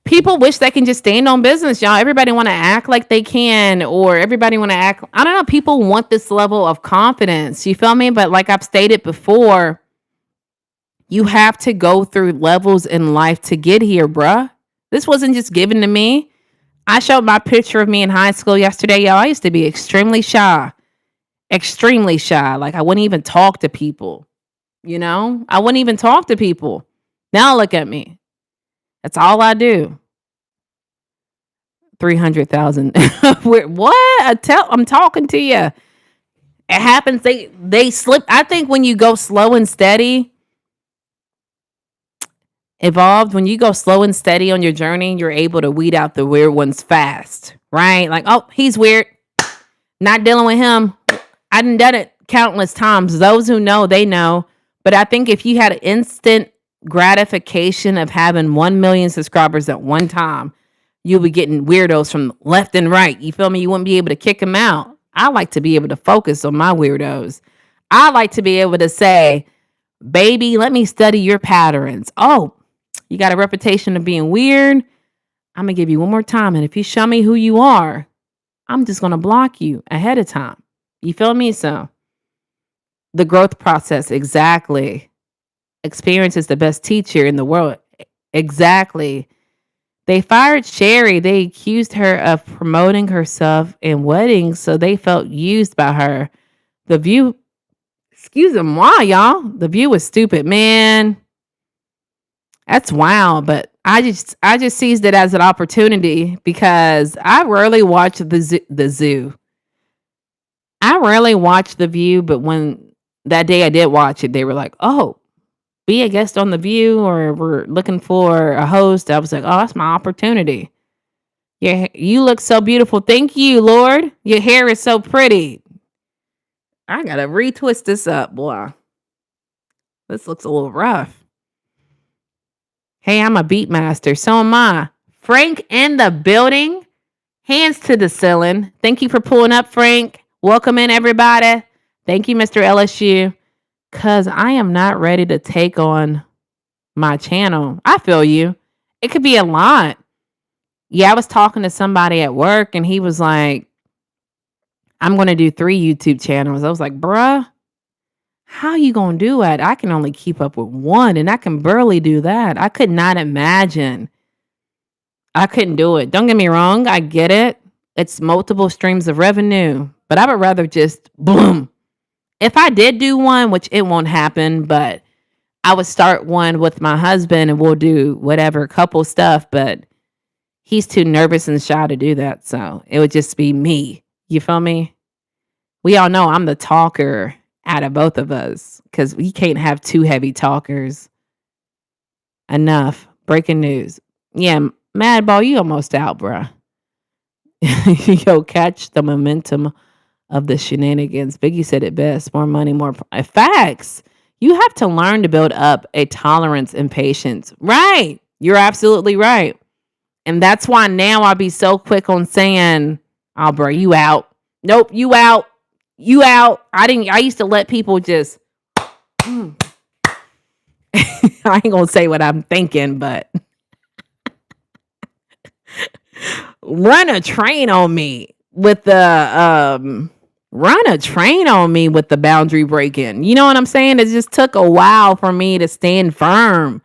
People wish they can just stand on business, y'all. Everybody want to act like they can, or everybody want to act. I don't know. People want this level of confidence. You feel me? But like I've stated before, you have to go through levels in life to get here, bruh. This wasn't just given to me. I showed my picture of me in high school yesterday, y'all. I used to be extremely shy. Extremely shy. Like I wouldn't even talk to people. You know? I wouldn't even talk to people. Now look at me. That's all I do. 300,000. What? I'm talking to you. It happens. They slip. I think when you go slow and steady, evolved, when you go slow and steady on your journey, you're able to weed out the weird ones fast, right? Like, oh, he's weird. Not dealing with him. I done it countless times. Those who know, they know. But I think if you had instant gratification of having 1 million subscribers at one time, you'll be getting weirdos from left and right. You feel me? You wouldn't be able to kick them out. I like to be able to focus on my weirdos. I like to be able to say, baby, let me study your patterns. Oh, you got a reputation of being weird. I'm going to give you one more time. And if you show me who you are, I'm just going to block you ahead of time. You feel me? So the growth process. Exactly. Experience is the best teacher in the world. Exactly. They fired Sherry. They accused her of promoting herself in weddings, so they felt used by her. The View, excuse them, why, y'all? The View was stupid, man. That's wild, but I just seized it as an opportunity because I rarely watch the zoo. I rarely watch The View, but when that day I did watch it, they were like, "Oh, be a guest on The View," or "We're looking for a host." I was like, "Oh, that's my opportunity." Yeah, you look so beautiful. Thank you, Lord. Your hair is so pretty. I gotta retwist this up, boy. This looks a little rough. Hey, I'm a beat master. So am I. Frank in the building. Hands to the ceiling. Thank you for pulling up, Frank. Welcome in, everybody. Thank you, Mr. LSU. Because I am not ready to take on my channel. I feel you. It could be a lot. Yeah, I was talking to somebody at work and he was like, I'm going to do 3 YouTube channels. I was like, bruh, how you going to do it? I can only keep up with one and I can barely do that. I could not imagine. I couldn't do it. Don't get me wrong. I get it. It's multiple streams of revenue, but I would rather just boom. If I did do one, which it won't happen, but I would start one with my husband and we'll do whatever couple stuff, but he's too nervous and shy to do that. So it would just be me. You feel me? We all know I'm the talker out of both of us because we can't have 2 heavy talkers. Enough. Breaking news. Yeah, Madball, you almost out, bruh. Yo, catch the momentum of the shenanigans. Biggie said it best. More money, more facts. You have to learn to build up a tolerance and patience. Right. You're absolutely right. And that's why now I'll be so quick on saying, "Oh, bro, you out. Nope, you out. You out." I used to let people just I ain't gonna say what I'm thinking, but run a train on me with the boundary breaking. You know what I'm saying? It just took a while for me to stand firm.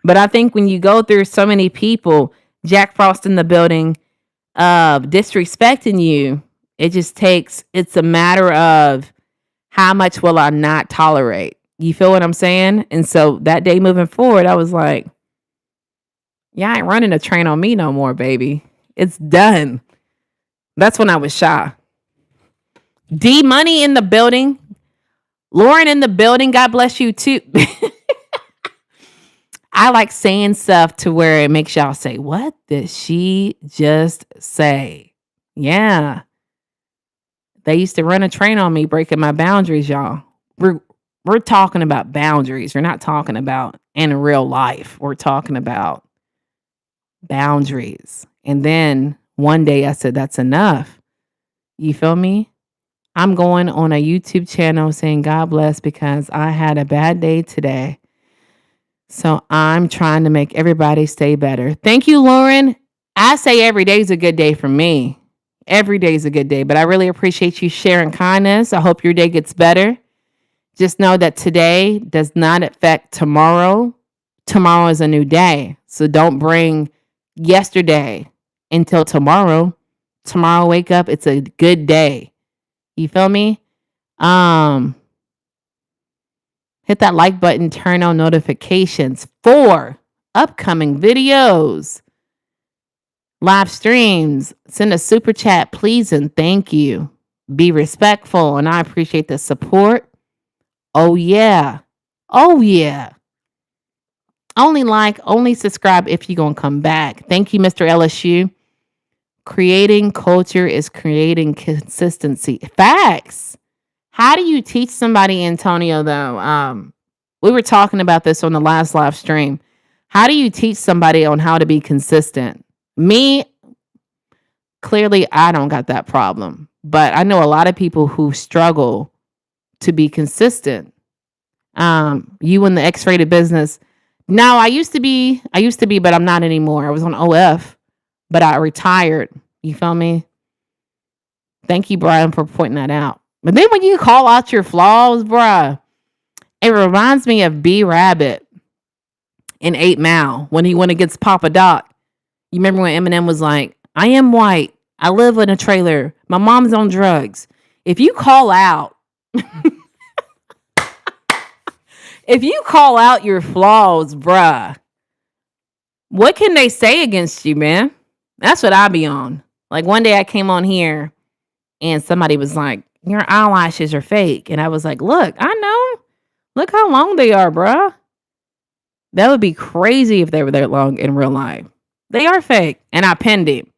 But I think when you go through so many people, Jack Frost in the building, disrespecting you, it's a matter of how much will I not tolerate? You feel what I'm saying? And so that day moving forward, I was like, yeah, I ain't running a train on me no more, baby. It's done. That's when I was shy. D Money in the building. Lauren in the building. God bless you too. I like saying stuff to where it makes y'all say, what did she just say? Yeah. They used to run a train on me, breaking my boundaries, y'all. We're talking about boundaries. We're not talking about in real life. We're talking about boundaries. And then one day I said, that's enough. You feel me? I'm going on a YouTube channel saying God bless because I had a bad day today. So I'm trying to make everybody stay better. Thank you, Lauren. I say every day is a good day for me. Every day is a good day, but I really appreciate you sharing kindness. I hope your day gets better. Just know that today does not affect tomorrow. Tomorrow is a new day. So don't bring yesterday until tomorrow. Tomorrow, wake up. It's a good day. You feel me? Hit that like button, turn on notifications for upcoming videos, live streams. Send a super chat, please, and thank you. Be respectful, and I appreciate the support. Oh, yeah. Oh, yeah. Only like, only subscribe if you're going to come back. Thank you, Mr. LSU. Creating culture is creating consistency. Facts. How do you teach somebody, Antonio, though? We were talking about this on the last live stream. How do you teach somebody on how to be consistent? Me, clearly, I don't got that problem. But I know a lot of people who struggle to be consistent. You in the X-rated business. Now, I used to be, but I'm not anymore. I was on OF, but I retired. You feel me? Thank you, Brian, for pointing that out. But then when you call out your flaws, bruh, it reminds me of B Rabbit in 8 Mile when he went against Papa Doc. You remember when Eminem was like, I am white. I live in a trailer. My mom's on drugs. If you call out, if you call out your flaws, bruh, What can they say against you, man? That's what I be on. Like one day I came on here and somebody was like, your eyelashes are fake. And I was like, look, I know. Look how long they are, bruh. That would be crazy if they were that long in real life. They are fake. And I pinned it.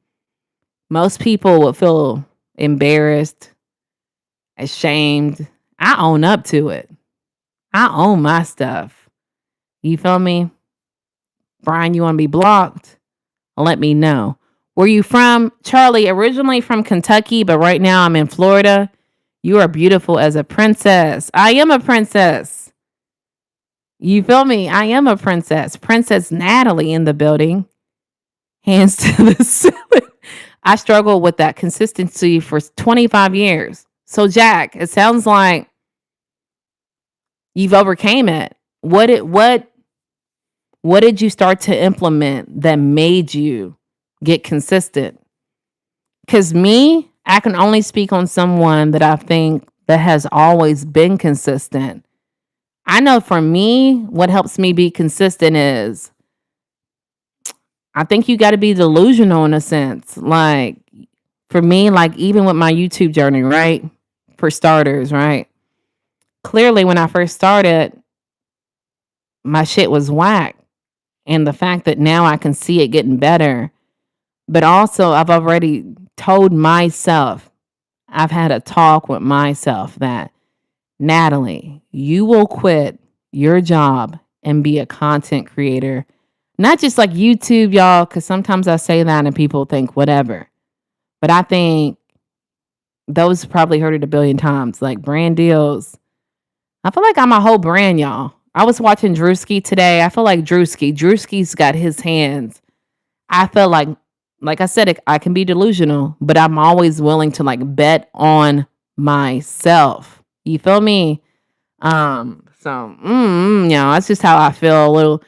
Most people would feel embarrassed, ashamed. I own up to it. I own my stuff. You feel me? Brian, you want to be blocked? Let me know. Where you from? Charlie, originally from Kentucky, but right now I'm in Florida. You are beautiful as a princess. I am a princess. You feel me? I am a princess. Princess Natalie in the building. Hands to the ceiling. I struggled with that consistency for 25 years. So, Jack, it sounds like you've overcame it. What did you start to implement that made you get consistent? Because me, I can only speak on someone that I think that has always been consistent. I know for me, what helps me be consistent is I think you got to be delusional in a sense. Like for me, like even with my YouTube journey, right? For starters, right? Clearly, when I first started, my shit was whack. And the fact that now I can see it getting better, but also I've already told myself, I've had a talk with myself that Natalie, you will quit your job and be a content creator. Not just like YouTube, y'all, because sometimes I say that and people think whatever. But I think those probably heard it a billion times, like brand deals. I feel like I'm a whole brand, y'all. I was watching Drewski today. I feel like Drewski's got his hands. I feel like I said, I can be delusional, but I'm always willing to like bet on myself. You feel me? That's just how I feel a little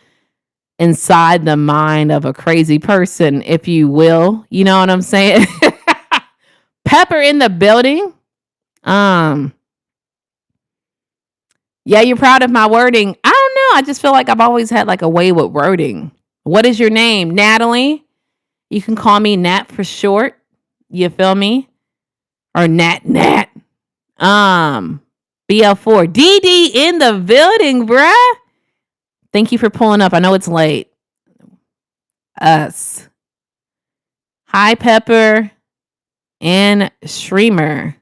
inside the mind of a crazy person, if you will. You know what I'm saying? Pepper in the building. Yeah, you're proud of my wording. I don't know. I just feel like I've always had like a way with wording. What is your name? Natalie? You can call me Nat for short. You feel me? Or Nat. BL4. DD in the building, bruh. Thank you for pulling up. I know it's late. Us. Hi, Pepper and Streamer.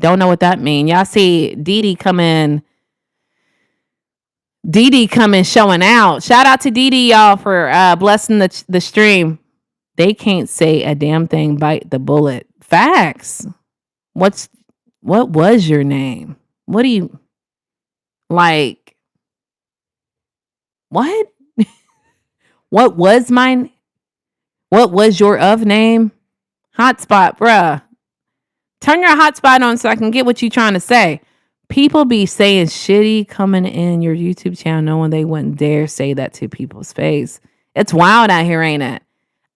Don't know what that means. Y'all see DD coming showing out. Shout out to DD, y'all, for blessing the stream. They can't say a damn thing, bite the bullet. Facts. What was your name? What do you like? What? What was mine? What was your of name? Hotspot, bruh. Turn your hotspot on so I can get what you trying to say. People be saying shitty coming in your YouTube channel knowing they wouldn't dare say that to people's face. It's wild out here, ain't it?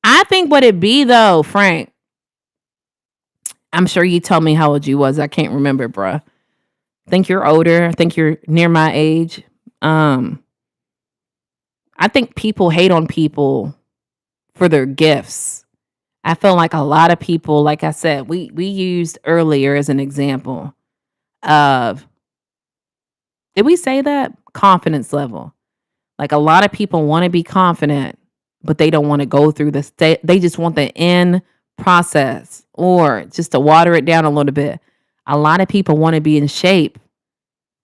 I think what it be though, Frank. I'm sure you told me how old you was. I can't remember, bruh. I think you're older. I think you're near my age. I think people hate on people for their gifts. I feel like a lot of people, like I said, we used earlier as an example of, did we say that? Confidence level. Like a lot of people want to be confident, but they don't want to go through the state. They just want the end process, or just to water it down a little bit. A lot of people want to be in shape,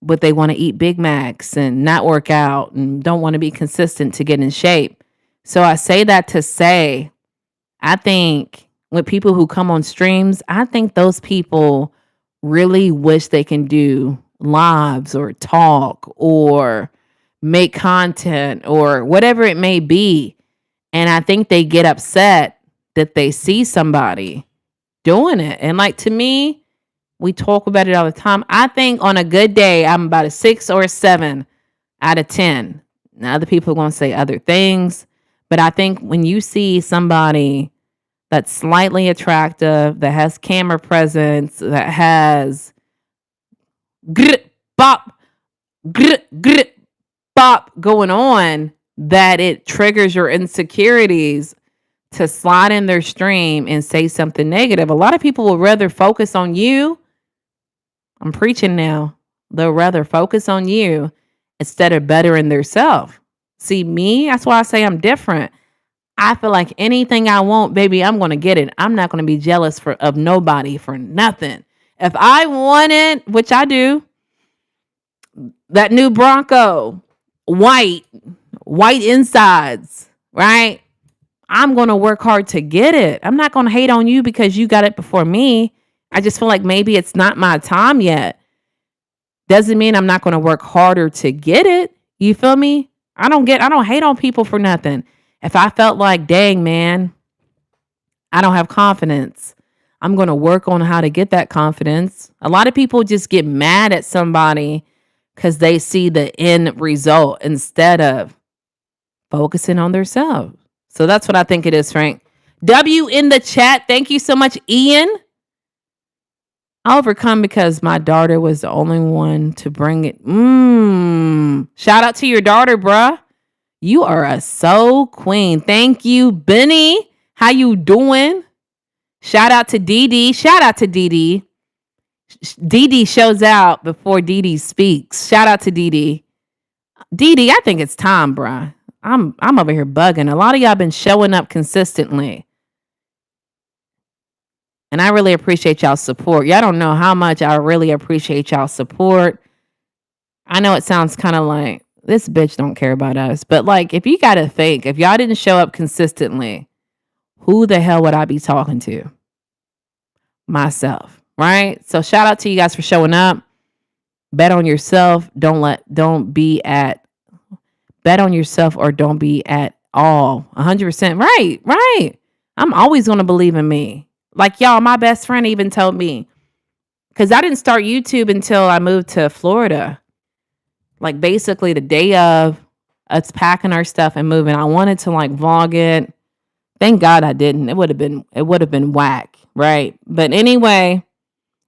but they want to eat Big Macs and not work out and don't want to be consistent to get in shape. So I say that to say, I think with people who come on streams, I think those people really wish they can do lives or talk or make content or whatever it may be. And I think they get upset that they see somebody doing it. And like to me, we talk about it all the time. I think on a good day, I'm about a 6 or a 7 out of 10. Now, other people are going to say other things. But I think when you see somebody that's slightly attractive, that has camera presence, that has bop going on, that it triggers your insecurities to slide in their stream and say something negative. A lot of people will rather focus on you. I'm preaching now. They'll rather focus on you instead of bettering themselves. See, me, that's why I say I'm different. I feel like anything I want, baby, I'm going to get it. I'm not going to be jealous of nobody for nothing. If I want it, which I do, that new Bronco, white insides, right? I'm going to work hard to get it. I'm not going to hate on you because you got it before me. I just feel like maybe it's not my time yet. Doesn't mean I'm not going to work harder to get it. You feel me? I don't hate on people for nothing. If I felt like, dang, man, I don't have confidence, I'm going to work on how to get that confidence. A lot of people just get mad at somebody because they see the end result instead of focusing on themselves. So that's what I think it is, Frank. W in the chat. Thank you so much, Ian. I overcome because my daughter was the only one to bring it. Shout out to your daughter, bruh. You are a soul queen. Thank you, Benny. How you doing? Shout out to Dee Dee. Shout out to Dee Dee. Dee Dee shows out before Dee Dee speaks. Shout out to Dee Dee. Dee Dee, I think it's time, bruh. I'm over here bugging. A lot of y'all been showing up consistently. And I really appreciate y'all's support. Y'all don't know how much I really appreciate y'all's support. I know it sounds kind of like, this bitch don't care about us. But like, if you got to think, if y'all didn't show up consistently, who the hell would I be talking to? Myself, right? So shout out to you guys for showing up. Bet on yourself. Bet on yourself or don't be at all. 100%. Right. I'm always going to believe in me. Like, y'all, my best friend even told me, because I didn't start YouTube until I moved to Florida. Like, basically the day of us packing our stuff and moving. I wanted to like vlog it. Thank God I didn't. It would have been whack, right? But anyway,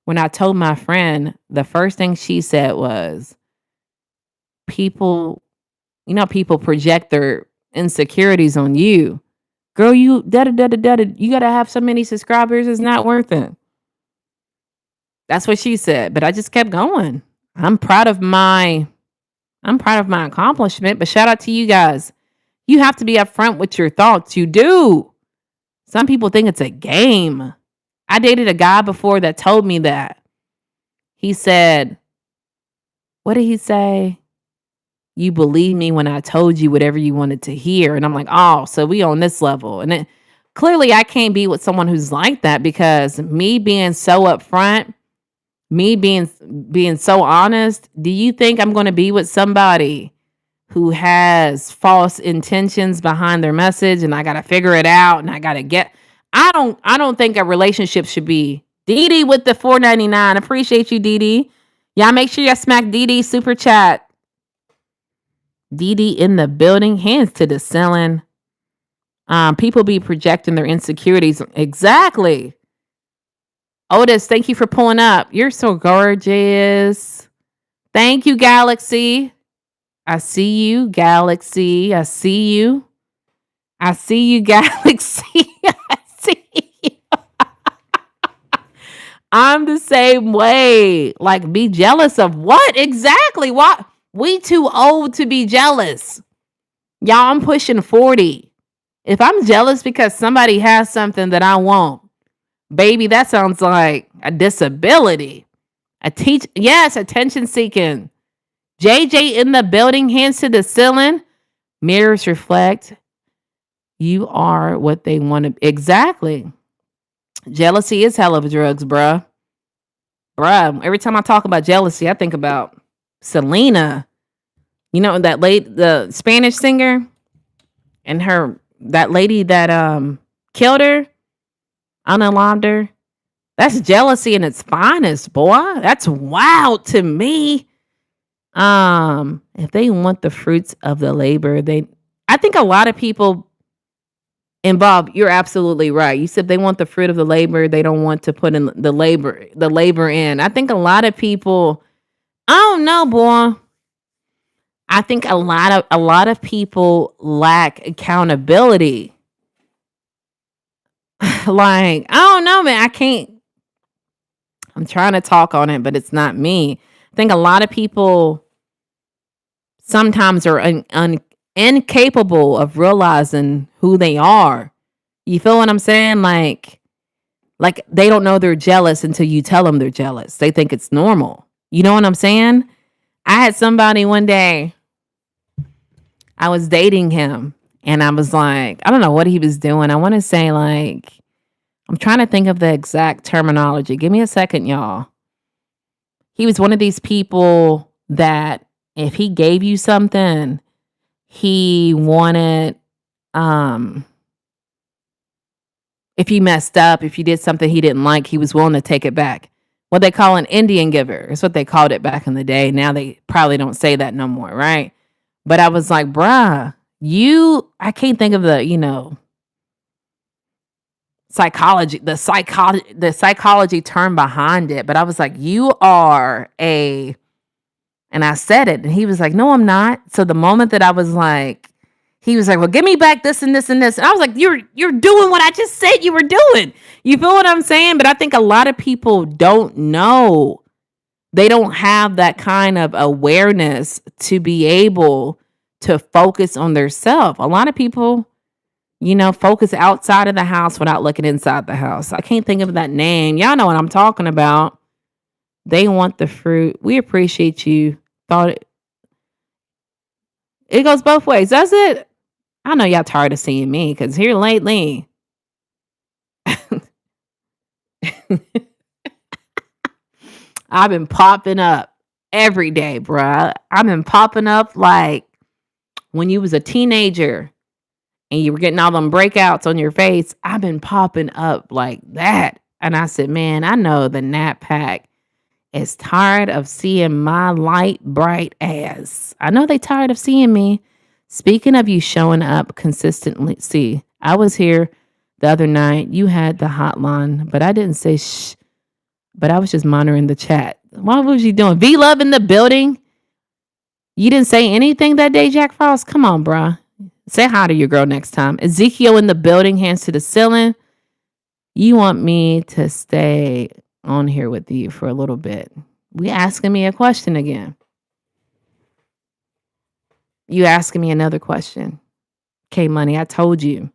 when I told my friend, the first thing she said was, people project their insecurities on you. Girl, you you gotta have so many subscribers, it's not worth it. That's what she said, but I just kept going. I'm proud of my accomplishment, but shout out to you guys. You have to be upfront with your thoughts. You do. Some people think it's a game. I dated a guy before that told me that. He said, what did he say? You believe me when I told you whatever you wanted to hear. And I'm like, oh, so we on this level. And then clearly I can't be with someone who's like that, because me being so upfront, me being so honest, do you think I'm going to be with somebody who has false intentions behind their message and I got to figure it out and I don't think a relationship should be. Dee Dee with the $4.99. Appreciate you, Dee Dee. Y'all make sure y'all smack Dee Dee super chat. Dee Dee in the building, hands to the ceiling. People be projecting their insecurities. Exactly. Otis, thank you for pulling up. You're so gorgeous. Thank you, Galaxy. I see you, Galaxy. I see you. I see you, Galaxy. I see you. I'm the same way. Like, be jealous of what? Exactly. What? We too old to be jealous. Y'all, I'm pushing 40. If I'm jealous because somebody has something that I want, baby, that sounds like a disability. Yes, attention seeking. JJ in the building, hands to the ceiling. Mirrors reflect. You are what they want to. Exactly. Jealousy is hell of drugs, bruh. Every time I talk about jealousy, I think about Selena, the Spanish singer, and that lady that killed her, Ana Lander. That's jealousy in its finest, boy. That's wild to me. If they want the fruits of the labor, I think a lot of people involved. You're absolutely right. You said they want the fruit of the labor. They don't want to put in the labor in. I think a lot of people, I don't know, boy. I think a lot of people lack accountability. Like, I don't know, man. I'm trying to talk on it, but it's not me. I think a lot of people sometimes are incapable of realizing who they are. You feel what I'm saying? Like they don't know they're jealous until you tell them they're jealous. They think it's normal. You know what I'm saying? I had somebody one day, I was dating him and I was like, I don't know what he was doing. I want to say, like, I'm trying to think of the exact terminology. Give me a second, y'all. He was one of these people that if he gave you something, he wanted, um if you messed up, if you did something he didn't like, he was willing to take it back. What they call an Indian giver is what they called it back in the day. Now they probably don't say that no more, right? But I was like, bruh, I can't think of the psychology term behind it. But I was like, you are and I said it, and he was like, no, I'm not. So the moment that I was like, he was like, well, give me back this and this and this. And I was like, you're doing what I just said you were doing. You feel what I'm saying? But I think a lot of people don't know. They don't have that kind of awareness to be able to focus on their self. A lot of people, focus outside of the house without looking inside the house. I can't think of that name. Y'all know what I'm talking about. They want the fruit. We appreciate you. Thought it goes both ways, does it? I know y'all tired of seeing me because here lately, I've been popping up every day, bruh. I've been popping up like when you was a teenager and you were getting all them breakouts on your face. I've been popping up like that. And I said, man, I know the Nat Pack is tired of seeing my light bright ass. I know they tired of seeing me. Speaking of you showing up consistently, see, I was here the other night. You had the hotline, but I didn't say shh. But I was just monitoring the chat. What was you doing? V Love in the building. You didn't say anything that day, Jack Frost. Come on, bruh. Say hi to your girl next time. Ezekiel in the building, hands to the ceiling. You want me to stay on here with you for a little bit. We asking me a question again. You asking me another question. K Money, I told you.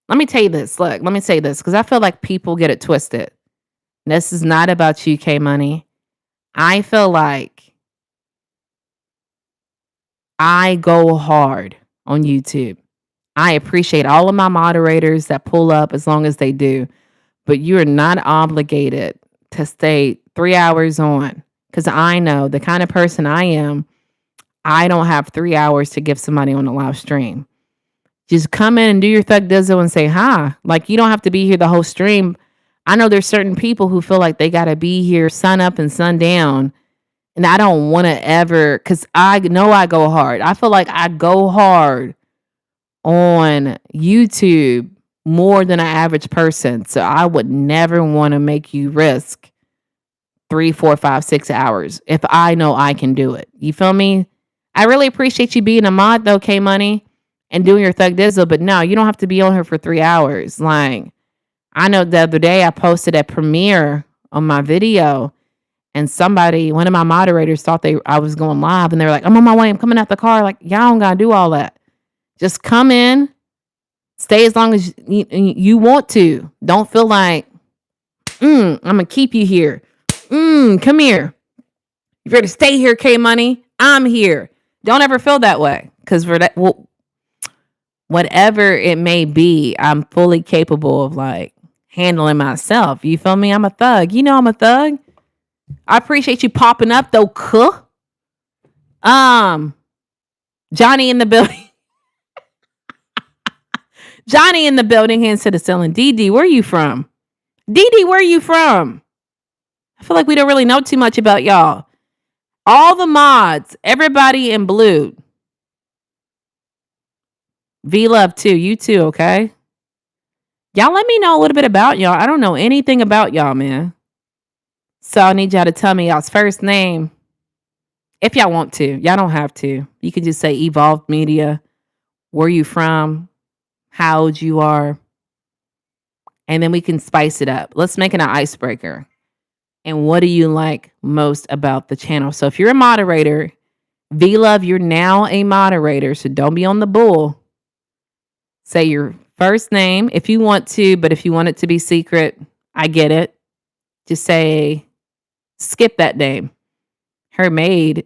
Let me tell you this. Look, let me say this because I feel like people get it twisted. This is not about you, K Money. I feel like I go hard on YouTube. I appreciate all of my moderators that pull up as long as they do, but you're not obligated to stay 3 hours on because I know the kind of person I am. I don't have 3 hours to give somebody on a live stream. Just come in and do your thug dizzle and say hi. Like, you don't have to be here the whole stream. I know there's certain people who feel like they got to be here sun up and sun down. And I don't want to ever, because I know I go hard. I feel like I go hard on YouTube more than an average person. So I would never want to make you risk 3, 4, 5, 6 hours if I know I can do it. You feel me? I really appreciate you being a mod though, K Money, and doing your thug dizzle. But no, you don't have to be on here for 3 hours. Like, I know the other day I posted a premiere on my video and one of my moderators thought I was going live and they were like, I'm on my way. I'm coming out the car. Like, y'all don't got to do all that. Just come in, stay as long as you want to. Don't feel like, I'm going to keep you here. Come here. You better stay here, K Money. I'm here. Don't ever feel that way. Because for that, whatever it may be, I'm fully capable of like handling myself. You feel me? I'm a thug. You know I'm a thug. I appreciate you popping up though, cuh. Johnny in the building. Johnny in the building, hands to the ceiling. DD, where are you from? DD, where are you from? I feel like we don't really know too much about y'all. All the mods, everybody in blue. V Love too. You too, okay? Y'all let me know a little bit about y'all. I don't know anything about y'all, man. So I need y'all to tell me y'all's first name If y'all want to. Y'all don't have to. You can just say Evolved Media, where you from, how old you are, and then we can spice it up. Let's make it an icebreaker. And what do you like most about the channel? So if you're a moderator, V-Love, you're now a moderator, so don't be on the bull. Say your first name if you want to, but if you want it to be secret, I get it. Just say, skip that name. Her maid.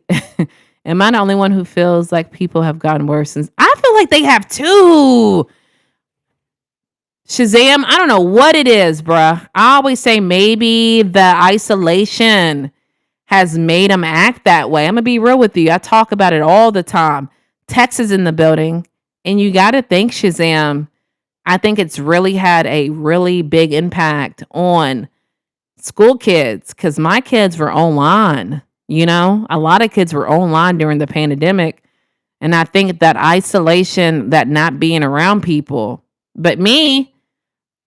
Am I the only one who feels like people have gotten worse since? I feel like they have too. Shazam, I don't know what it is, bruh. I always say maybe the isolation has made them act that way. I'm going to be real with you. I talk about it all the time. Texas in the building. And you got to think, Shazam, I think it's really had a really big impact on school kids because my kids were online. You know, a lot of kids were online during the pandemic. And I think that isolation, that not being around people. But me,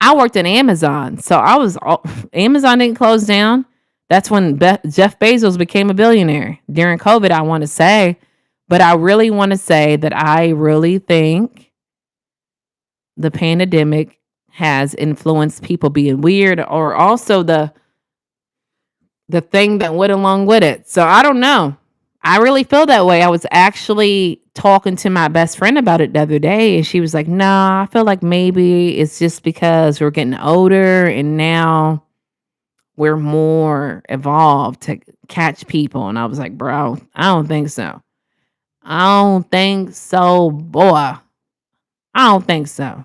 I worked at Amazon. So Amazon didn't close down. That's when Jeff Bezos became a billionaire during COVID, I want to say. But I really want to say that I really think the pandemic has influenced people being weird, or also the thing that went along with it. So I don't know. I really feel that way. I was actually talking to my best friend about it the other day, and she was like, "Nah, I feel like maybe it's just because we're getting older and now we're more evolved to catch people." And I was like, "Bro, I don't think so. I don't think so, boy. I don't think so."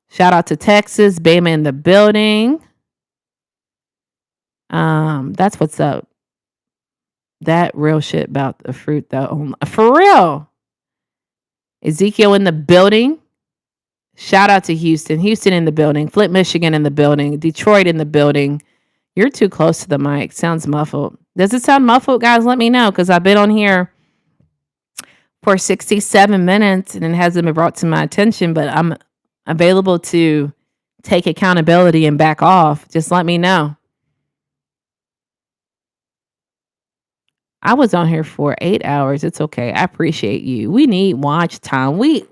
Shout out to Texas, Bama in the building. That's what's up. That real shit about the fruit though. For real. Ezekiel in the building. Shout out to Houston. Houston in the building. Flint, Michigan in the building. Detroit in the building. You're too close to the mic. Sounds muffled. Does it sound muffled, guys? Let me know, because I've been on here for 67 minutes and it hasn't been brought to my attention, but I'm available to take accountability and back off. Just let me know. I was on here for 8 hours. It's okay. I appreciate you. We need watch time. We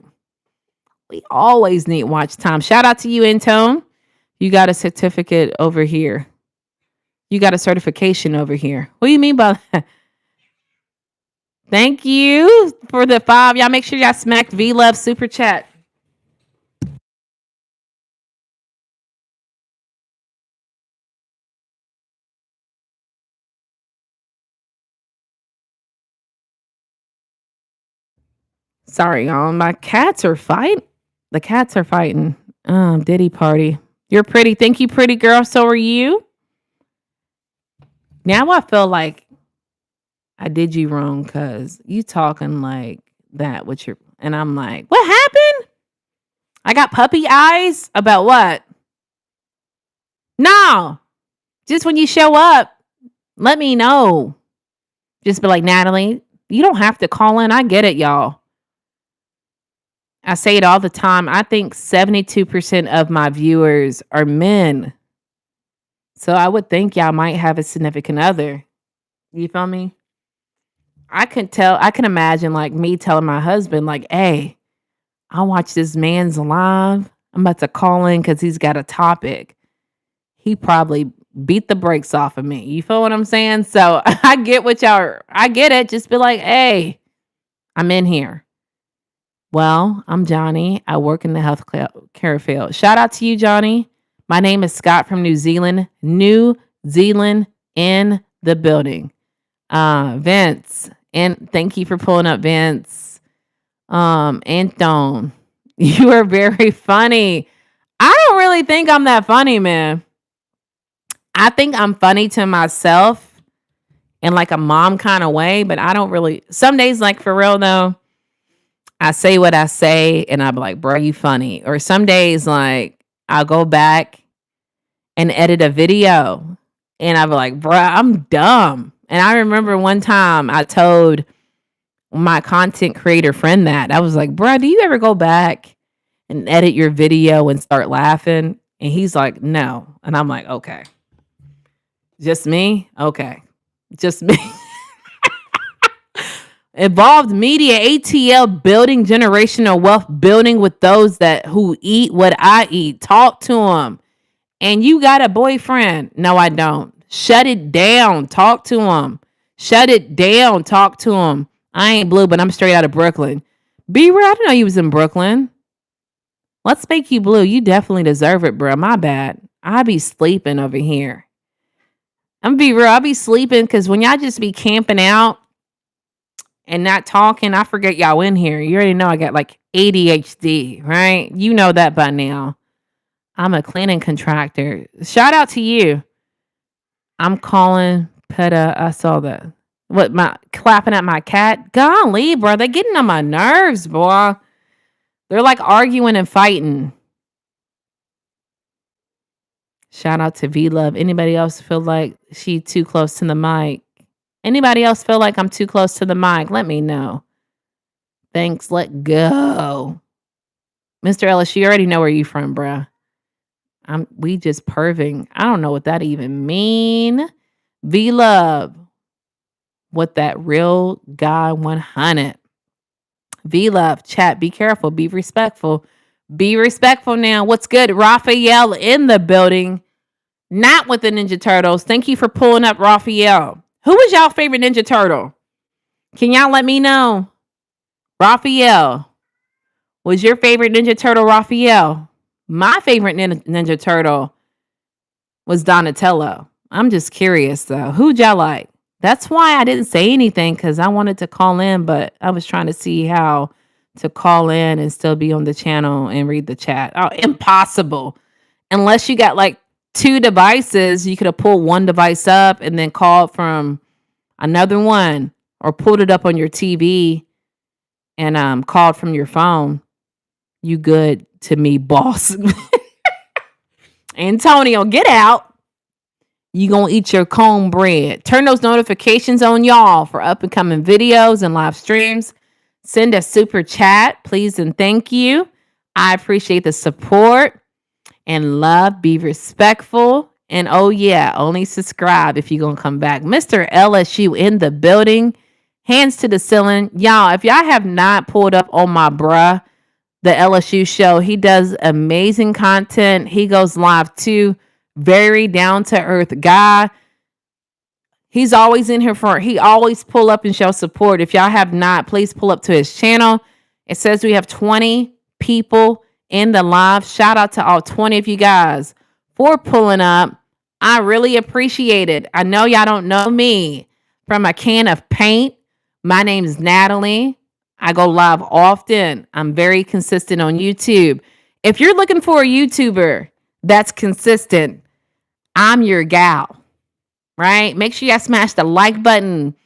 always need watch time. Shout out to you, Intone. You got a certificate over here. You got a certification over here. What do you mean by that? Thank you for the 5. Y'all make sure y'all smacked V-Love Super Chat. Sorry, y'all. My cats are fighting. The cats are fighting. Diddy party. You're pretty. Thank you, pretty girl. So are you. Now I feel like I did you wrong because you talking like that with your, and I'm like, what happened? I got puppy eyes about what? No, just when you show up, let me know. Just be like, Natalie, you don't have to call in. I get it, y'all. I say it all the time. I think 72% of my viewers are men. So I would think y'all might have a significant other. You feel me? I can imagine like me telling my husband, like, hey, I watch this man's live. I'm about to call in because he's got a topic. He probably beat the brakes off of me. You feel what I'm saying? So I get it. Just be like, hey, I'm in here. Well, I'm Johnny. I work in the health care field. Shout out to you, Johnny. My name is Scott from New Zealand. New Zealand in the building. Vince. And thank you for pulling up, Vince. Anton. You are very funny. I don't really think I'm that funny, man. I think I'm funny to myself in like a mom kind of way, but I don't really. Some days, like for real though, I say what I say and I'm like, bro, you funny. Or some days, like I'll go back and edit a video and I'll be like, bro, I'm dumb. And I remember one time I told my content creator friend that. I was like, bro, do you ever go back and edit your video and start laughing? And he's like, no. And I'm like, okay. Just me? Okay. Just me. Evolved Media, ATL, building generational wealth, building with those that who eat what I eat. Talk to them. And you got a boyfriend? No, I don't. Shut it down. Talk to him. Shut it down. Talk to him. I ain't blue, but I'm straight out of Brooklyn. Be real. I didn't know you was in Brooklyn. Let's make you blue. You definitely deserve it, bro. My bad. I be sleeping over here. I'm gonna be real. I be sleeping because when y'all just be camping out and not talking, I forget y'all in here. You already know I got like ADHD, right? You know that by now. I'm a cleaning contractor. Shout out to you. I'm calling PETA. I saw that. What, my clapping at my cat? Golly, bro. They're getting on my nerves, boy. They're like arguing and fighting. Shout out to V Love. Anybody else feel like she too close to the mic? Anybody else feel like I'm too close to the mic? Let me know. Thanks. Let go. Mr. Ellis, you already know where you from, bruh. We just perving. I don't know what that even mean. V Love. What that real guy 100. V Love, chat, be careful, be respectful. Be respectful now. What's good? Raphael in the building. Not with the Ninja Turtles. Thank you for pulling up, Raphael. Who was y'all favorite Ninja Turtle? Can y'all let me know? Raphael. Was your favorite Ninja Turtle Raphael? My favorite Ninja Turtle was Donatello. I'm just curious though. Who'd y'all like? That's why I didn't say anything, because I wanted to call in, but I was trying to see how to call in and still be on the channel and read the chat. Oh, impossible. Unless you got like 2 devices, you could have pulled one device up and then called from another one, or pulled it up on your TV and called from your phone. You good to me, boss. Antonio, get out. You gonna eat your cornbread. Turn those notifications on, y'all, for up and coming videos and live streams. Send a super chat, please, and thank you. I appreciate the support and love. Be respectful. And oh yeah, only subscribe if you're gonna come back. Mr. LSU in the building. Hands to the ceiling. Y'all, if y'all have not pulled up on my bruh, the LSU show, he does amazing content. He goes live too. Very down to earth guy. He's always in here he always pull up and show support. If y'all have not, please pull up to his channel. It says we have 20 people in the live. Shout out to all 20 of you guys for pulling up. I really appreciate it. I know y'all don't know me from a can of paint. My name is Natalie. I go live often. I'm very consistent on YouTube. If you're looking for a YouTuber that's consistent, I'm your gal, right? Make sure you smash the like button.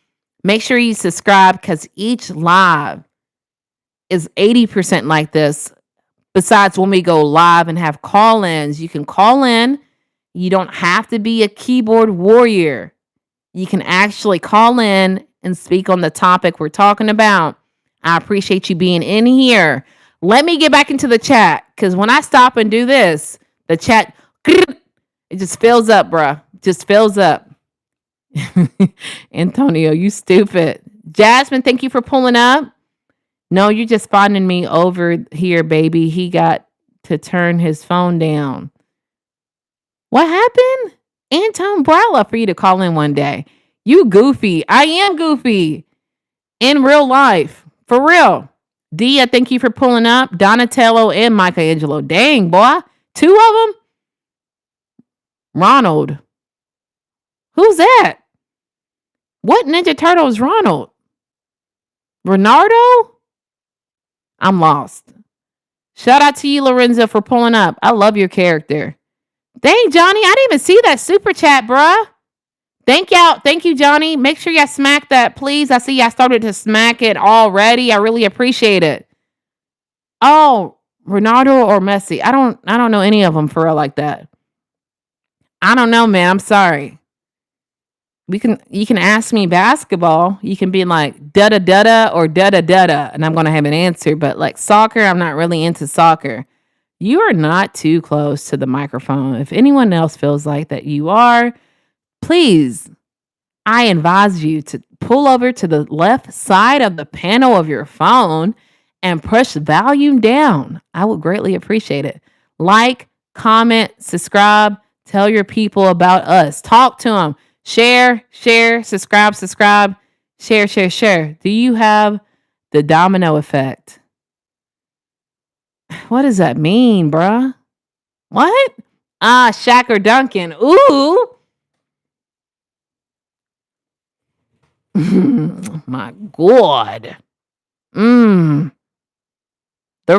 Make sure you subscribe, because each live is 80% like this. Besides when we go live and have call-ins, you can call in. You don't have to be a keyboard warrior. You can actually call in and speak on the topic we're talking about. I appreciate you being in here. Let me get back into the chat, because when I stop and do this, the chat, it just fills up, bruh. Just fills up. Antonio, you stupid. Jasmine, thank you for pulling up. No, you just finding me over here, baby. He got to turn his phone down. What happened? Anton, bro, I'd love for you to call in one day. You goofy. I am goofy. In real life. For real. Dia, thank you for pulling up. Donatello and Michelangelo. Dang, boy. 2 of them? Ronald. Who's that? What Ninja Turtle is Ronald? Renardo? I'm lost. Shout out to you, Lorenzo, for pulling up. I love your character. Dang, Johnny, I didn't even see that super chat, bruh. Thank y'all. Thank you, Johnny. Make sure y'all smack that, please. I see y'all started to smack it already. I really appreciate it. Oh, Ronaldo or Messi. I don't know any of them for real like that. I don't know, man. I'm sorry. You can ask me basketball. You can be like da da da da or da da da da, and I'm gonna have an answer. But like soccer, I'm not really into soccer. You are not too close to the microphone. If anyone else feels like that you are, please I advise you to pull over to the left side of the panel of your phone and push volume down. I would greatly appreciate it. Like, comment, subscribe, tell your people about us. Talk to them. Share, share, subscribe, subscribe, share, share, share. Do you have the domino effect? What does that mean, bruh? What? Shaq or Duncan. Ooh. My God. They're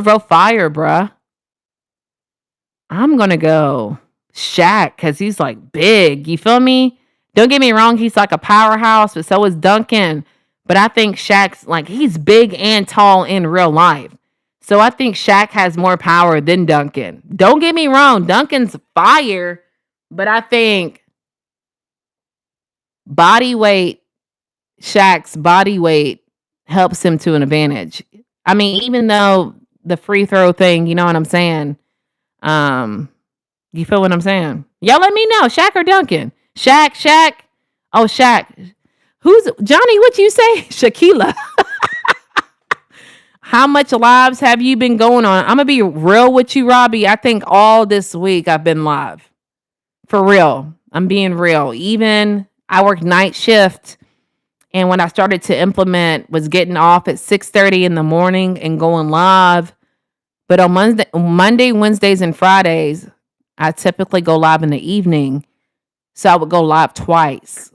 both fire, bruh. I'm gonna go Shaq because he's like big. You feel me? Don't get me wrong, he's like a powerhouse, but so is Duncan. But I think Shaq's like he's big and tall in real life. So I think Shaq has more power than Duncan. Don't get me wrong, Duncan's fire, but I think body weight, Shaq's body weight helps him to an advantage. I mean, even though the free throw thing, you know what I'm saying? Um, you feel what I'm saying? Y'all let me know. Shaq or Duncan? Shaq. Oh, Shaq. Who's Johnny? What you say? Shaquila. How much lives have you been going on? I'm gonna be real with you, Robbie. I think all this week I've been live. For real. I'm being real. Even I worked night shift, and when I started to implement was getting off at 6:30 in the morning and going live. But on Monday, Wednesdays, and Fridays, I typically go live in the evening. So I would go live twice.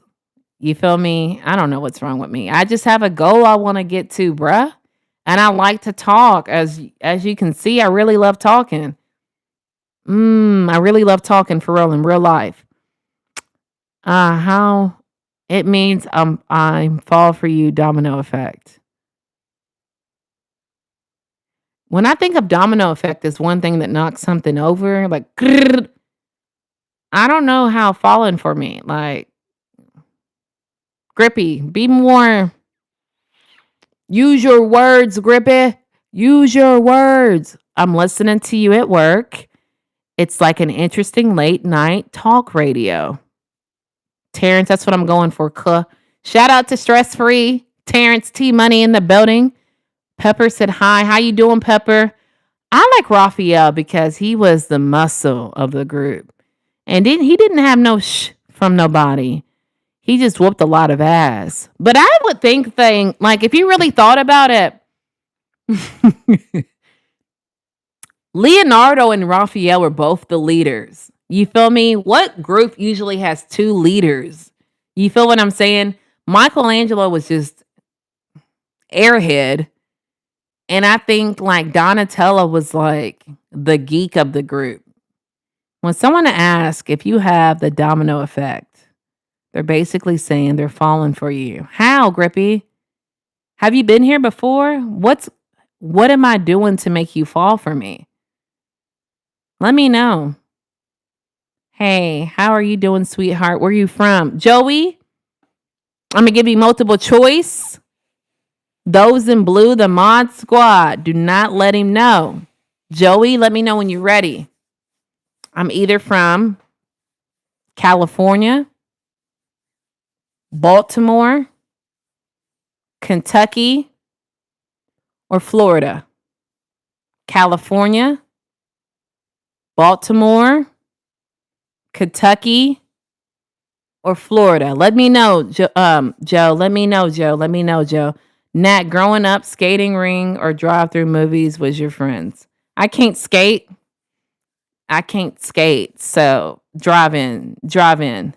You feel me? I don't know what's wrong with me. I just have a goal I want to get to, bruh. And I like to talk. As you can see, I really love talking. I really love talking for real in real life. How it means I'm fall for you, domino effect. When I think of domino effect as one thing that knocks something over, like grrr, I don't know how falling for me. Like Grippy, be more use your words, Grippy. Use your words. I'm listening to you at work. It's like an interesting late night talk radio. Terrence, that's what I'm going for. Shout out to Stress Free. Terrence T Money in the building. Pepper said hi. How you doing, Pepper? I like Raphael because he was the muscle of the group. And he didn't have no from nobody. He just whooped a lot of ass. But I would think like if you really thought about it, Leonardo and Raphael were both the leaders. You feel me? What group usually has two leaders? You feel what I'm saying? Michelangelo was just airhead. And I think like Donatella was like the geek of the group. When someone asks if you have the domino effect, they're basically saying they're falling for you. How, Grippy? Have you been here before? What am I doing to make you fall for me? Let me know. Hey, how are you doing, sweetheart? Where are you from? Joey? I'm going to give you multiple choice. Those in blue, the mod squad, do not let him know. Joey, let me know when you're ready. I'm either from California, Baltimore, Kentucky, or Florida. California, Baltimore, Kentucky, or Florida. Let me know, Joe. Let me know, Joe. Nat, growing up, skating ring or drive-through movies was your friends. I can't skate. So drive in.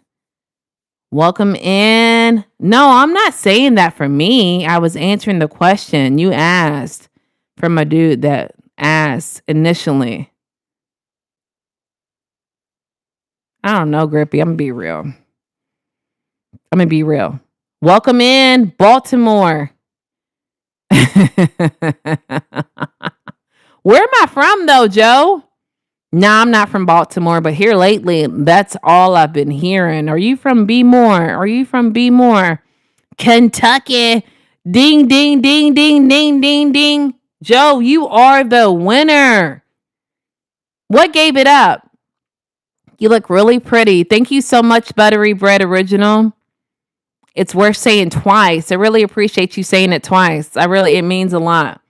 Welcome in. No, I'm not saying that for me. I was answering the question you asked from a dude that asked initially. I don't know, Grippy. I'm going to be real. Welcome in, Baltimore. Where am I from, though, Joe? Nah, I'm not from Baltimore, but here lately, that's all I've been hearing. Are you from B-More? Kentucky. Ding, ding, ding, ding, ding, ding, ding. Joe, you are the winner. What gave it up? You look really pretty. Thank you so much, Buttery Bread Original. It's worth saying twice. I really appreciate you saying it twice. It means a lot.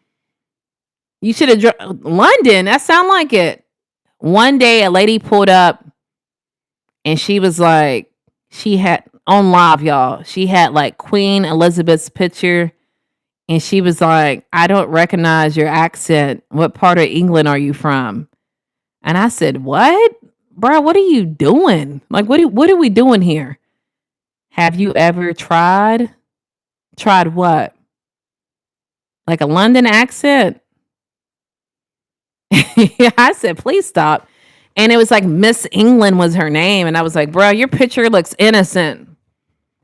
You should have London. That sound like it. One day a lady pulled up and she was like, she had on live, y'all. She had like Queen Elizabeth's picture. And she was like, I don't recognize your accent. What part of England are you from? And I said, what? Bro, what are you doing? Like, what are we doing here? Have you ever tried? Tried what? Like a London accent? Yeah, I said, please stop. And it was like Miss England was her name. And I was like, bro, your picture looks innocent.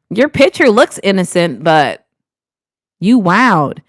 Your picture looks innocent, but you wowed.